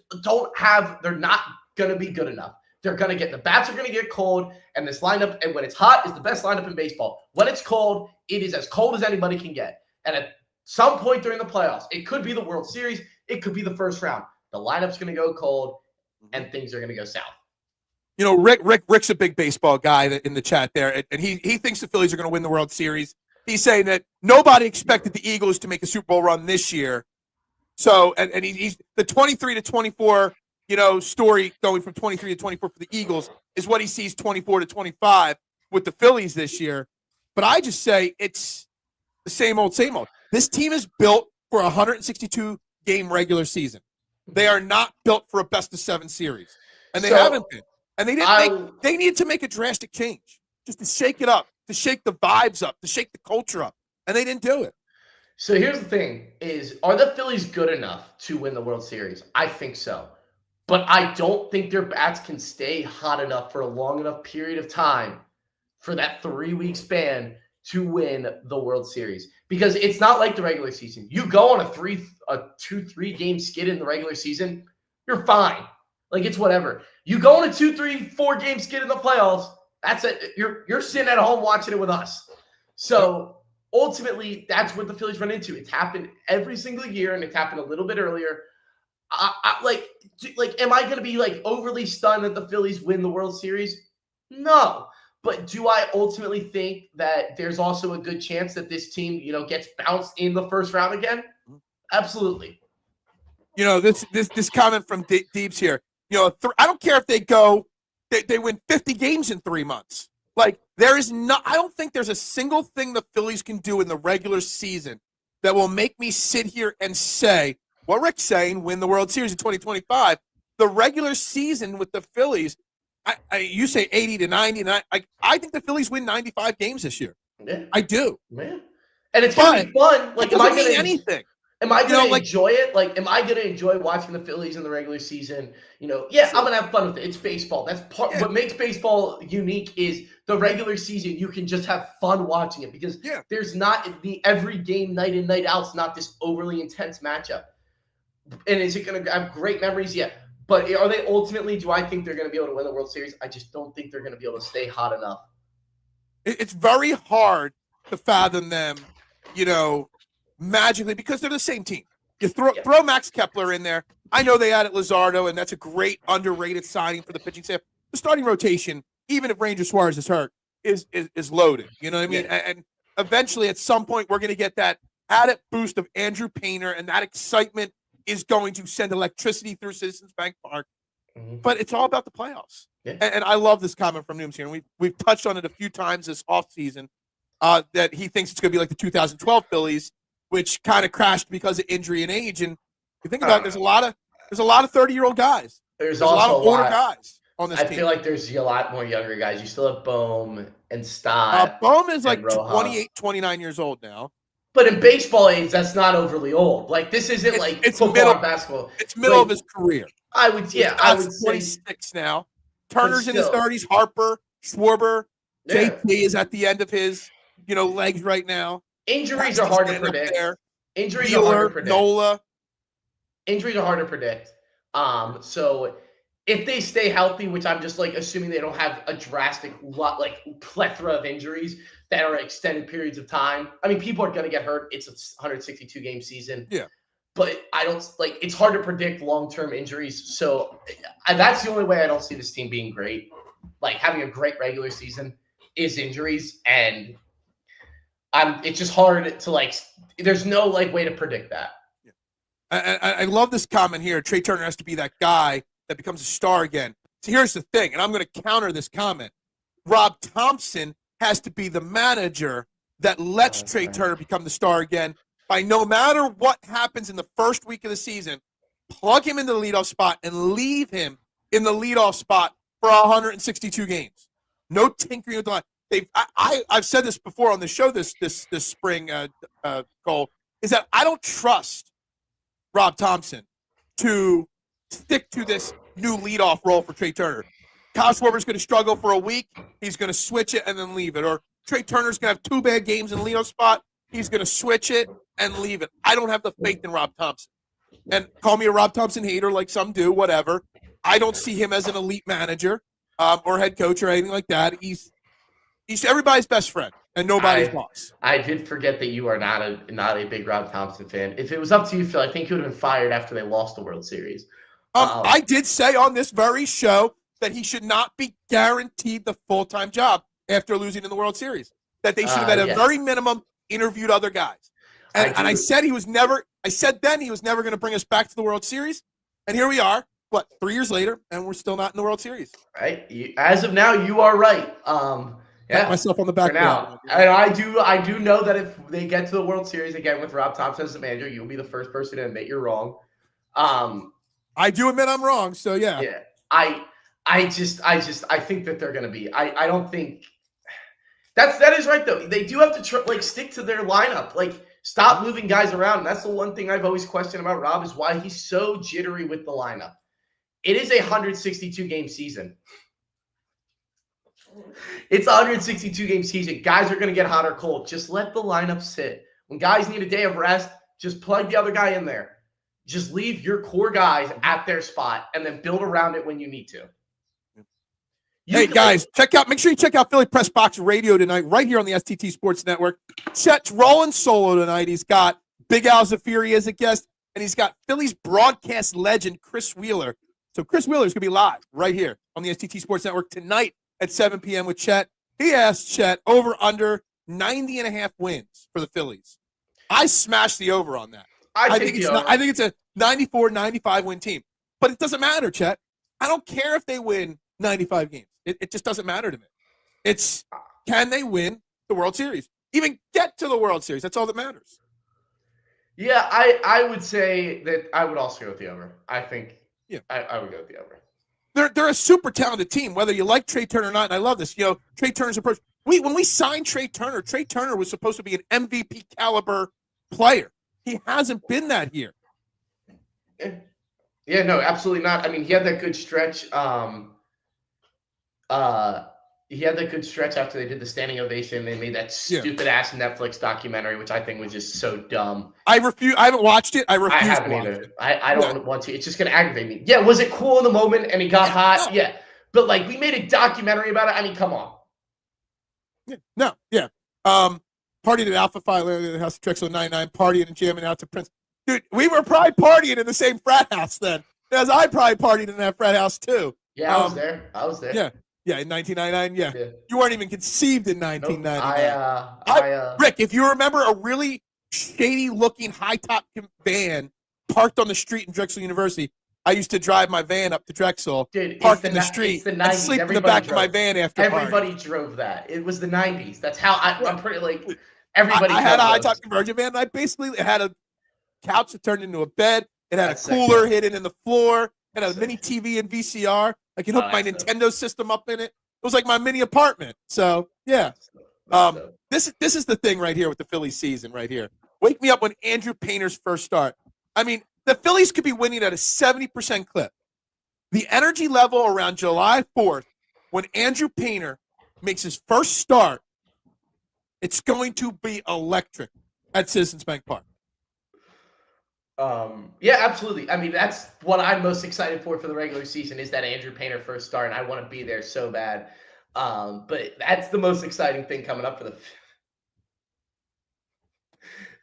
[SPEAKER 3] they're not going to be good enough. The bats are going to get cold, and this lineup, and when it's hot, is the best lineup in baseball. When it's cold, it is as cold as anybody can get. And at some point during the playoffs, it could be the World Series, it could be the first round. The lineup's going to go cold, and things are going to go south.
[SPEAKER 1] Rick's a big baseball guy in the chat there, and he thinks the Phillies are going to win the World Series. He's saying that nobody expected the Eagles to make a Super Bowl run this year. So, and he's the 23 to 24, story going from 23 to 24 for the Eagles is what he sees 24 to 25 with the Phillies this year. But I just say it's the same old, same old. This team is built for a 162-game regular season. They are not built for a best-of-7 series, and they haven't been. And they needed to make a drastic change just to shake it up, to shake the vibes up, to shake the culture up, and they didn't do it.
[SPEAKER 3] So here's the thing: are the Phillies good enough to win the World Series? I think so, but I don't think their bats can stay hot enough for a long enough period of time for that 3-week span to win the World Series. Because it's not like the regular season. You go on a 2-3 game skid in the regular season, you're fine. Like, it's whatever. You go on a 2-3-4 game skid in the playoffs, that's it. You're sitting at home watching it with us. So ultimately, that's what the Phillies run into. It's happened every single year, and it's happened a little bit earlier. Am I going to be overly stunned that the Phillies win the World Series? No. But do I ultimately think that there's also a good chance that this team, gets bounced in the first round again? Absolutely.
[SPEAKER 1] This comment from Deebs here. I don't care if they win 50 games in 3 months. I don't think there's a single thing the Phillies can do in the regular season that will make me sit here and say, what Rick's saying, win the World Series in 2025. The regular season with the Phillies, you say 80 to 90, and I think the Phillies win 95 games this year.
[SPEAKER 3] Yeah.
[SPEAKER 1] I do.
[SPEAKER 3] Man. And it's going to be fun.
[SPEAKER 1] It doesn't mean anything.
[SPEAKER 3] Am I going to enjoy it? Am I going to enjoy watching the Phillies in the regular season? I'm going to have fun with it. It's baseball. That's what makes baseball unique is the regular season. You can just have fun watching it because there's not the every game, night in, night out. It's not this overly intense matchup. And is it going to have great memories? Yeah. But are they ultimately, do I think they're going to be able to win the World Series? I just don't think they're going to be able to stay hot enough.
[SPEAKER 1] It's very hard to fathom them, magically, because they're the same team. You throw Max Kepler in there. I know they added Luzardo, and that's a great underrated signing for the pitching staff. The starting rotation, even if Ranger Suarez is hurt, is loaded. You know what I mean? Yeah. And eventually, at some point, we're going to get that added boost of Andrew Painter, and that excitement is going to send electricity through Citizens Bank Park. Mm-hmm. But it's all about the playoffs. Yeah. And I love this comment from Nooms here, and we've touched on it a few times this offseason, that he thinks it's going to be like the 2012 Phillies, which kind of crashed because of injury and age. And you think about it, there's a lot of 30-year-old guys.
[SPEAKER 3] There's
[SPEAKER 1] also
[SPEAKER 3] a lot
[SPEAKER 1] of older guys on this team.
[SPEAKER 3] I feel like there's a lot more younger guys. You still have Bohm and Stott.
[SPEAKER 1] Bohm is like 28, 29 years old now.
[SPEAKER 3] But in baseball age, that's not overly old. This isn't it's football or basketball.
[SPEAKER 1] It's middle of his career.
[SPEAKER 3] I would say
[SPEAKER 1] 26 now. Turner's in his 30s. Harper, Schwarber, JT is at the end of his legs right now.
[SPEAKER 3] Injuries are hard to predict. Injuries are hard to predict.
[SPEAKER 1] Nola.
[SPEAKER 3] Injuries are hard to predict. So if they stay healthy, which I'm just assuming they don't have a drastic plethora of injuries that are extended periods of time. I mean, people are going to get hurt. It's a 162 game season.
[SPEAKER 1] Yeah.
[SPEAKER 3] But I don't it's hard to predict long-term injuries. So that's the only way I don't see this team being great. Having a great regular season is injuries, and it's just hard to there's no way to predict that.
[SPEAKER 1] Yeah. I love this comment here. Trey Turner has to be that guy that becomes a star again. So here's the thing, and I'm going to counter this comment. Rob Thompson has to be the manager that lets Trey Turner become the star again by no matter what happens in the first week of the season, plug him in the leadoff spot and leave him in the leadoff spot for 162 games. No tinkering with the line. I've said this before on the show this spring, Cole, is that I don't trust Rob Thompson to stick to this new leadoff role for Trey Turner. Kyle Schwarber's going to struggle for a week. He's going to switch it and then leave it. Or Trey Turner's going to have 2 bad games in the leadoff spot. He's going to switch it and leave it. I don't have the faith in Rob Thompson. And call me a Rob Thompson hater like some do, whatever. I don't see him as an elite manager or head coach or anything like that. He's everybody's best friend and nobody's boss.
[SPEAKER 3] I did forget that you are not a big Rob Thompson fan. If it was up to you, Phil, I think you would have been fired after they lost the World Series.
[SPEAKER 1] I did say on this very show that he should not be guaranteed the full-time job after losing in the World Series. That they should have, at a very minimum, interviewed other guys. And I said he was never going to bring us back to the World Series. And here we are, 3 years later, and we're still not in the World Series.
[SPEAKER 3] Right. As of now, you are right.
[SPEAKER 1] Pat myself on the back
[SPEAKER 3] now. And I do know that if they get to the World Series again with Rob Thompson as the manager, you'll be the first person to admit you're wrong.
[SPEAKER 1] I do admit I'm wrong, so yeah.
[SPEAKER 3] Yeah. I think that they're going to be. I don't think that is right though. They do have to stick to their lineup. Stop moving guys around. And that's the one thing I've always questioned about Rob is why he's so jittery with the lineup. It is a 162 game season. It's a 162 game season. Guys are going to get hot or cold. Just let the lineup sit. When guys need a day of rest, just plug the other guy in there. Just leave your core guys at their spot and then build around it when you need to.
[SPEAKER 1] Hey guys, make sure you check out Philly Press Box Radio tonight, right here on the STT Sports Network. Chet's rolling solo tonight. He's got Big Al Zafiri as a guest, and he's got Phillies broadcast legend Chris Wheeler. So Chris Wheeler's going to be live right here on the STT Sports Network tonight at 7 p.m. with Chet. He asked Chet over under 90.5 wins for the Phillies. I smashed the over on that. I think it's a 94, 95 win team. But it doesn't matter, Chet. I don't care if they win 95 games. It just doesn't matter to me. It's can they win the World Series? Even get to the World Series. That's all that matters.
[SPEAKER 3] Yeah, I would say that I would also go with the over. I think I would go with the over.
[SPEAKER 1] They're a super talented team, whether you like Trey Turner or not, and I love this. Trey Turner's approach. When we signed Trey Turner was supposed to be an MVP caliber player. He hasn't been that here.
[SPEAKER 3] Yeah, no, absolutely not. I mean, he had that good stretch. He had that good stretch after they did the standing ovation. They made that stupid ass Netflix documentary, which I think was just so dumb.
[SPEAKER 1] I haven't watched it. I
[SPEAKER 3] haven't either. I don't want to. It's just going to aggravate me. Yeah, was it cool in the moment and it got hot? Yeah. But we made a documentary about it. I mean, come on.
[SPEAKER 1] Yeah. Partied at Alpha Phi, the House of Trexel 99, partying and jamming out to Prince. Dude, we were probably partying in the same frat house then. As I probably partied in that frat house too.
[SPEAKER 3] Yeah, I was there.
[SPEAKER 1] Yeah, in 1999. Yeah. You weren't even conceived in 1999.
[SPEAKER 3] Nope.
[SPEAKER 1] Rick, if you remember a really shady-looking high-top van parked on the street in Drexel University, I used to drive my van up to Drexel, park in the street, and sleep in the back of my van after
[SPEAKER 3] everybody drove that. It was the 90s. That's how I'm pretty everybody. I
[SPEAKER 1] had a high-top conversion van. And I basically had a couch that turned into a bed. It had a cooler hidden in the floor. It had a mini TV and VCR. I can hook my Nintendo system up in it. It was like my mini apartment. So yeah, this is the thing right here with the Phillies season right here. Wake me up when Andrew Painter's first start. I mean, the Phillies could be winning at a 70% clip. The energy level around July 4th, when Andrew Painter makes his first start, it's going to be electric at Citizens Bank Park.
[SPEAKER 3] Yeah, absolutely. I mean, that's what I'm most excited for the regular season is that Andrew Painter first start, and I want to be there so bad. But that's the most exciting thing coming up for the.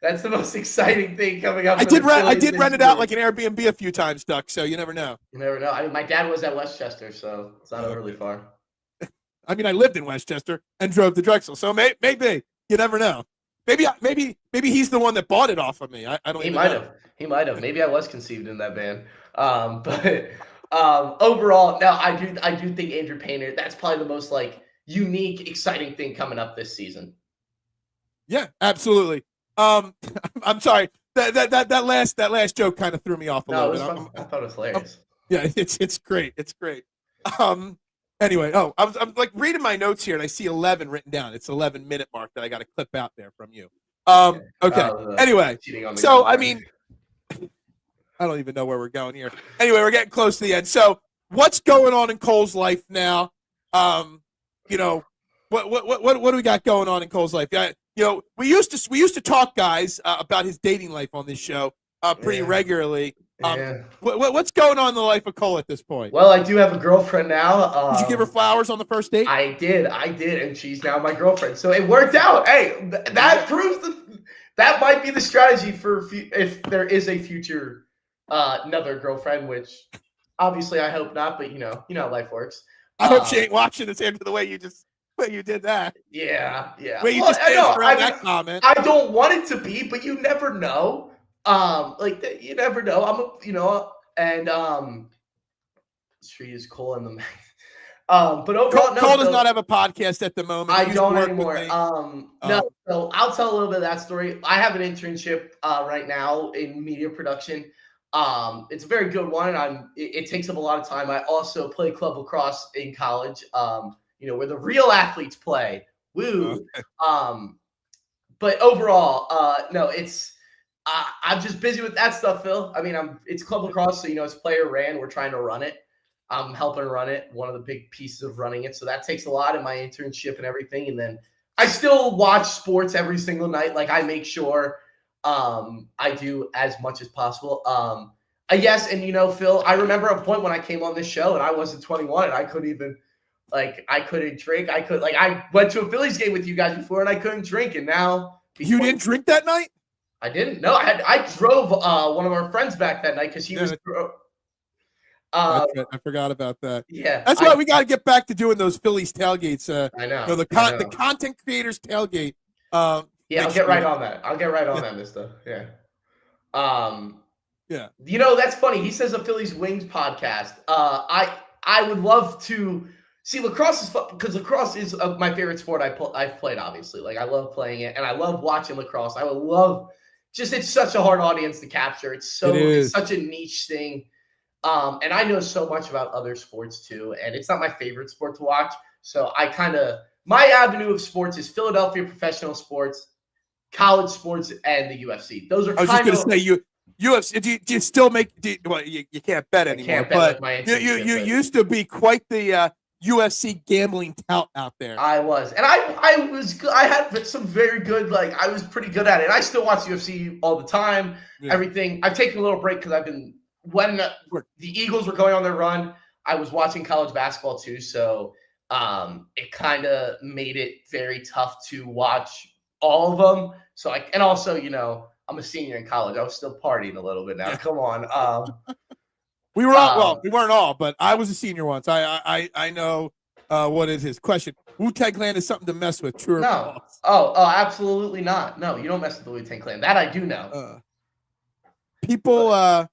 [SPEAKER 3] That's the most exciting thing coming up. I did
[SPEAKER 1] rent it out like an Airbnb a few times, Duck. So you never know.
[SPEAKER 3] You never know. I mean, my dad was at Westchester, so it's not overly far.
[SPEAKER 1] I mean, I lived in Westchester and drove to Drexel, so maybe you never know. Maybe he's the one that bought it off of me. I don't. He
[SPEAKER 3] might have. Maybe I was conceived in that van. But overall, now I do think Andrew Painter. That's probably the most unique, exciting thing coming up this season.
[SPEAKER 1] Yeah, absolutely. I'm sorry. That last joke kind of threw me off a little bit.
[SPEAKER 3] I thought it was hilarious.
[SPEAKER 1] Yeah, it's great. It's great. Anyway, I'm like reading my notes here, and I see 11 written down. It's 11-minute mark that I got to clip out there from you. Okay. Anyway, so I mean, I don't even know where we're going here. Anyway, we're getting close to the end. So, what's going on in Cole's life now? You know, what do we got going on in Cole's life? Yeah, you know, we used to talk, guys, about his dating life on this show pretty regularly. What's going on in the life of Cole at this point?
[SPEAKER 3] Well, I do have a girlfriend now.
[SPEAKER 1] Did you give her flowers on the first date?
[SPEAKER 3] I did, and she's now my girlfriend. So it worked out. Hey, that proves that might be the strategy for if there is a future another girlfriend, which obviously I hope not, but you know how life works.
[SPEAKER 1] I hope she ain't watching this after the way you did that.
[SPEAKER 3] Yeah.
[SPEAKER 1] Way you just danced around that comment.
[SPEAKER 3] I don't want it to be, but you never know. You never know. She is Cole in the but overall,
[SPEAKER 1] Cole does not have a podcast at the moment.
[SPEAKER 3] I don't anymore. No, so I'll tell a little bit of that story. I have an internship right now in media production. It's a very good one. It takes up a lot of time. I also play club lacrosse in college. Where the real athletes play. Woo. Okay. But overall, no, I'm just busy with that stuff, Phil. I mean, it's club lacrosse, so it's player ran. We're trying to run it. I'm helping run it. One of the big pieces of running it. So that takes a lot in my internship and everything. And then I still watch sports every single night. Like I make sure I do as much as possible. Yes, and Phil, I remember a point when I came on this show and I wasn't 21 and I couldn't even I couldn't drink. I went to a Phillies game with you guys before and I couldn't drink. And now
[SPEAKER 1] you didn't drink that night?
[SPEAKER 3] I didn't. No, I drove one of our friends back that night because he was.
[SPEAKER 1] That's right. I forgot about that.
[SPEAKER 3] Yeah,
[SPEAKER 1] that's why we got to get back to doing those Phillies tailgates.
[SPEAKER 3] I know.
[SPEAKER 1] The content creators tailgate.
[SPEAKER 3] I'll get right on that. I'll get right on that, Mister. Yeah.
[SPEAKER 1] Yeah.
[SPEAKER 3] That's funny. He says a Phillies Wings podcast. I would love to see lacrosse is fun because lacrosse is my favorite sport I've played. Obviously, like I love playing it and I love watching lacrosse. I would love. It's such a hard audience to capture. It's such a niche thing. And I know so much about other sports too, and it's not my favorite sport to watch. So my avenue of sports is Philadelphia professional sports, college sports, and the UFC. Those are.
[SPEAKER 1] I was just going to say UFC. Do you still make? You can't bet anymore. But you used to be quite the UFC gambling tout out there.
[SPEAKER 3] I was, and I was. I had some very good. I was pretty good at it. I still watch UFC all the time. Yeah. Everything. I've taken a little break because I've been. When the Eagles were going on their run, I was watching college basketball too. So it kind of made it very tough to watch all of them. So and also, I'm a senior in college. I was still partying a little bit now. Yeah. Come on.
[SPEAKER 1] We were all, we weren't all, but I was a senior once. I know what is his question. Wu-Tang Clan is something to mess with. True or false?
[SPEAKER 3] Oh, absolutely not. No, you don't mess with the Wu-Tang Clan. That I do know.
[SPEAKER 1] People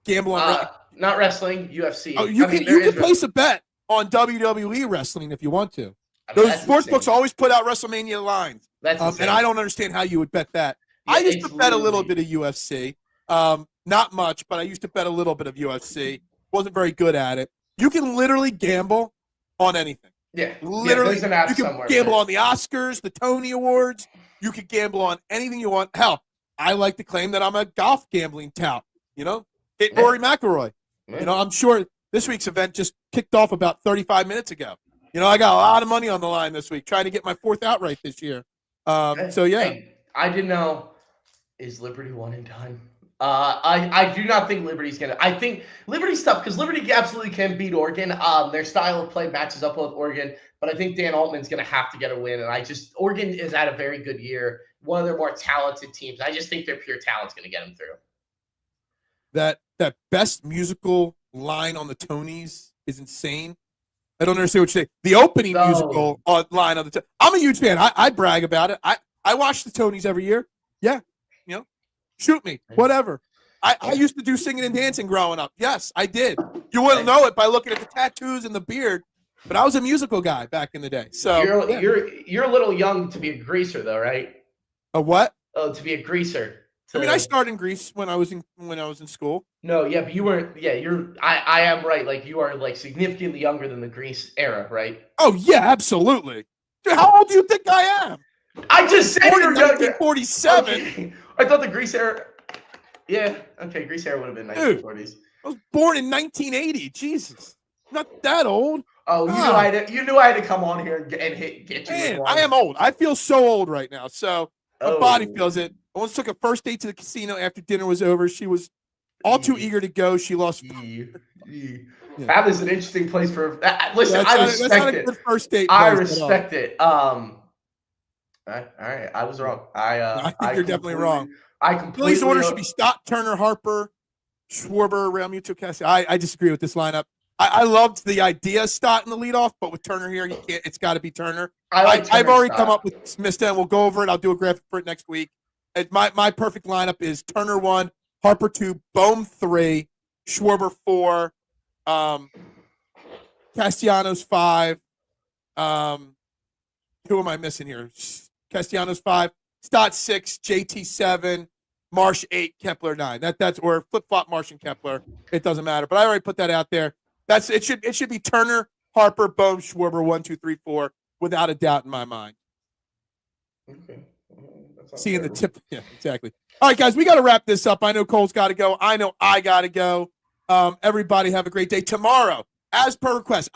[SPEAKER 1] gamble on
[SPEAKER 3] not wrestling, UFC.
[SPEAKER 1] Oh, you can place a bet on WWE wrestling if you want to. Those sports books always put out WrestleMania lines.
[SPEAKER 3] That's
[SPEAKER 1] and I don't understand how you would bet that. Yeah, I used to bet a little bit of UFC. Not much, but I used to bet a little bit of UFC. Wasn't very good at it. You can literally gamble on anything.
[SPEAKER 3] Yeah.
[SPEAKER 1] Literally.
[SPEAKER 3] There's an app
[SPEAKER 1] you can
[SPEAKER 3] somewhere,
[SPEAKER 1] gamble on the Oscars, the Tony Awards. You could gamble on anything you want. Hell, I like to claim that I'm a golf gambling tout. Hit Rory McIlroy. I'm sure this week's event just kicked off about 35 minutes ago. I got a lot of money on the line this week, trying to get my fourth outright this year. So, yeah.
[SPEAKER 3] Hey, I didn't know. Is Liberty one and done? I do not think Liberty's going to. I think Liberty's tough because Liberty absolutely can beat Oregon. Their style of play matches up with Oregon, but I think Dan Altman's going to have to get a win. And Oregon is at a very good year. One of their more talented teams. I just think their pure talent's going to get them through.
[SPEAKER 1] That best musical line on the Tonys is insane. I don't understand what you say. The opening musical line on the I'm a huge fan. I brag about it. I watch the Tonys every year. Yeah. Shoot me. Whatever. I used to do singing and dancing growing up. Yes, I did. You wouldn't know it by looking at the tattoos and the beard, but I was a musical guy back in the day. So
[SPEAKER 3] you're a little young to be a greaser though, right?
[SPEAKER 1] A what?
[SPEAKER 3] Oh, to be a greaser.
[SPEAKER 1] I mean, I started in Greece when I was in school.
[SPEAKER 3] No, yeah, but you weren't. Yeah, I am right. Like you are like significantly younger than the Greece era, right?
[SPEAKER 1] Oh yeah, absolutely. Dude, how old do you think I am?
[SPEAKER 3] I just said
[SPEAKER 1] Born
[SPEAKER 3] you're
[SPEAKER 1] in
[SPEAKER 3] younger.
[SPEAKER 1] 1947.
[SPEAKER 3] Okay. I thought the Greece era. Yeah. Okay, Greece era would have been 1940s.
[SPEAKER 1] I was born in 1980. Jesus, not that old.
[SPEAKER 3] Oh, you knew I had to come on here and get you.
[SPEAKER 1] Man, I am old. I feel so old right now. So my body feels it. I once took a first date to the casino after dinner was over. She was all too eager to go. She lost.
[SPEAKER 3] That is an interesting place for. Listen, I respect
[SPEAKER 1] that's not
[SPEAKER 3] it.
[SPEAKER 1] a good first date.
[SPEAKER 3] I respect it. All right, I was wrong.
[SPEAKER 1] I think you're definitely wrong.
[SPEAKER 3] I completely.
[SPEAKER 1] Phillies order should be Stott, Turner, Harper, Schwarber, Realmuto, Cassie. I disagree with this lineup. I loved the idea of Stott in the leadoff, but with Turner here, it's got to be Turner. I've already come up with Smithston. We'll go over it. I'll do a graphic for it next week. My perfect lineup is Turner 1, Harper 2, Bohm 3, Schwarber 4, Castellanos 5. Who am I missing here? Castellanos 5, Stott 6, JT 7, Marsh 8, Kepler 9. That's or flip flop Marsh and Kepler. It doesn't matter. But I already put that out there. It should be Turner, Harper, Bohm, Schwarber 1, 2, 3, 4, without a doubt in my mind.
[SPEAKER 3] Okay.
[SPEAKER 1] Seeing the tip. Yeah, exactly. All right, guys, we got to wrap this up. I know Cole's got to go. I know I got to go. Everybody have a great day. Tomorrow, as per request,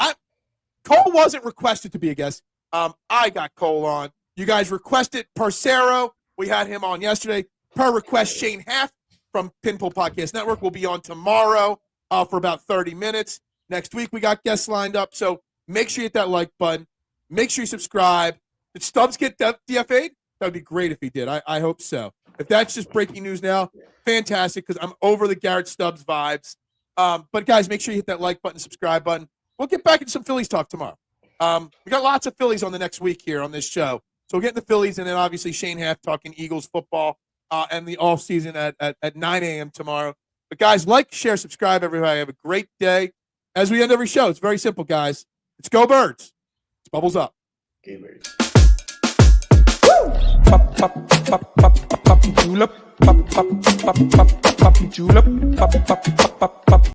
[SPEAKER 1] Cole wasn't requested to be a guest. I got Cole on. You guys requested Parcero. We had him on yesterday. Per request, Shane Haft from Pinpool Podcast Network will be on tomorrow for about 30 minutes. Next week, we got guests lined up. So make sure you hit that like button. Make sure you subscribe. Did Stubbs get DFA'd? That would be great if he did. I hope so. If that's just breaking news now, fantastic, because I'm over the Garrett Stubbs vibes. But, guys, make sure you hit that like button, subscribe button. We'll get back into some Phillies talk tomorrow. We got lots of Phillies on the next week here on this show. So we'll get into Phillies, and then obviously Shane Haft talking Eagles football and the offseason at 9 a.m. tomorrow. But, guys, like, share, subscribe, everybody. Have a great day. As we end every show, it's very simple, guys. It's Go Birds. It's Bubbles Up.
[SPEAKER 3] Go Birds.
[SPEAKER 2] Pop, pop, pop, pop, pop, julep. Pop, pop, pop, pop, pop, julep. Pop, pop, pop, pop, pop.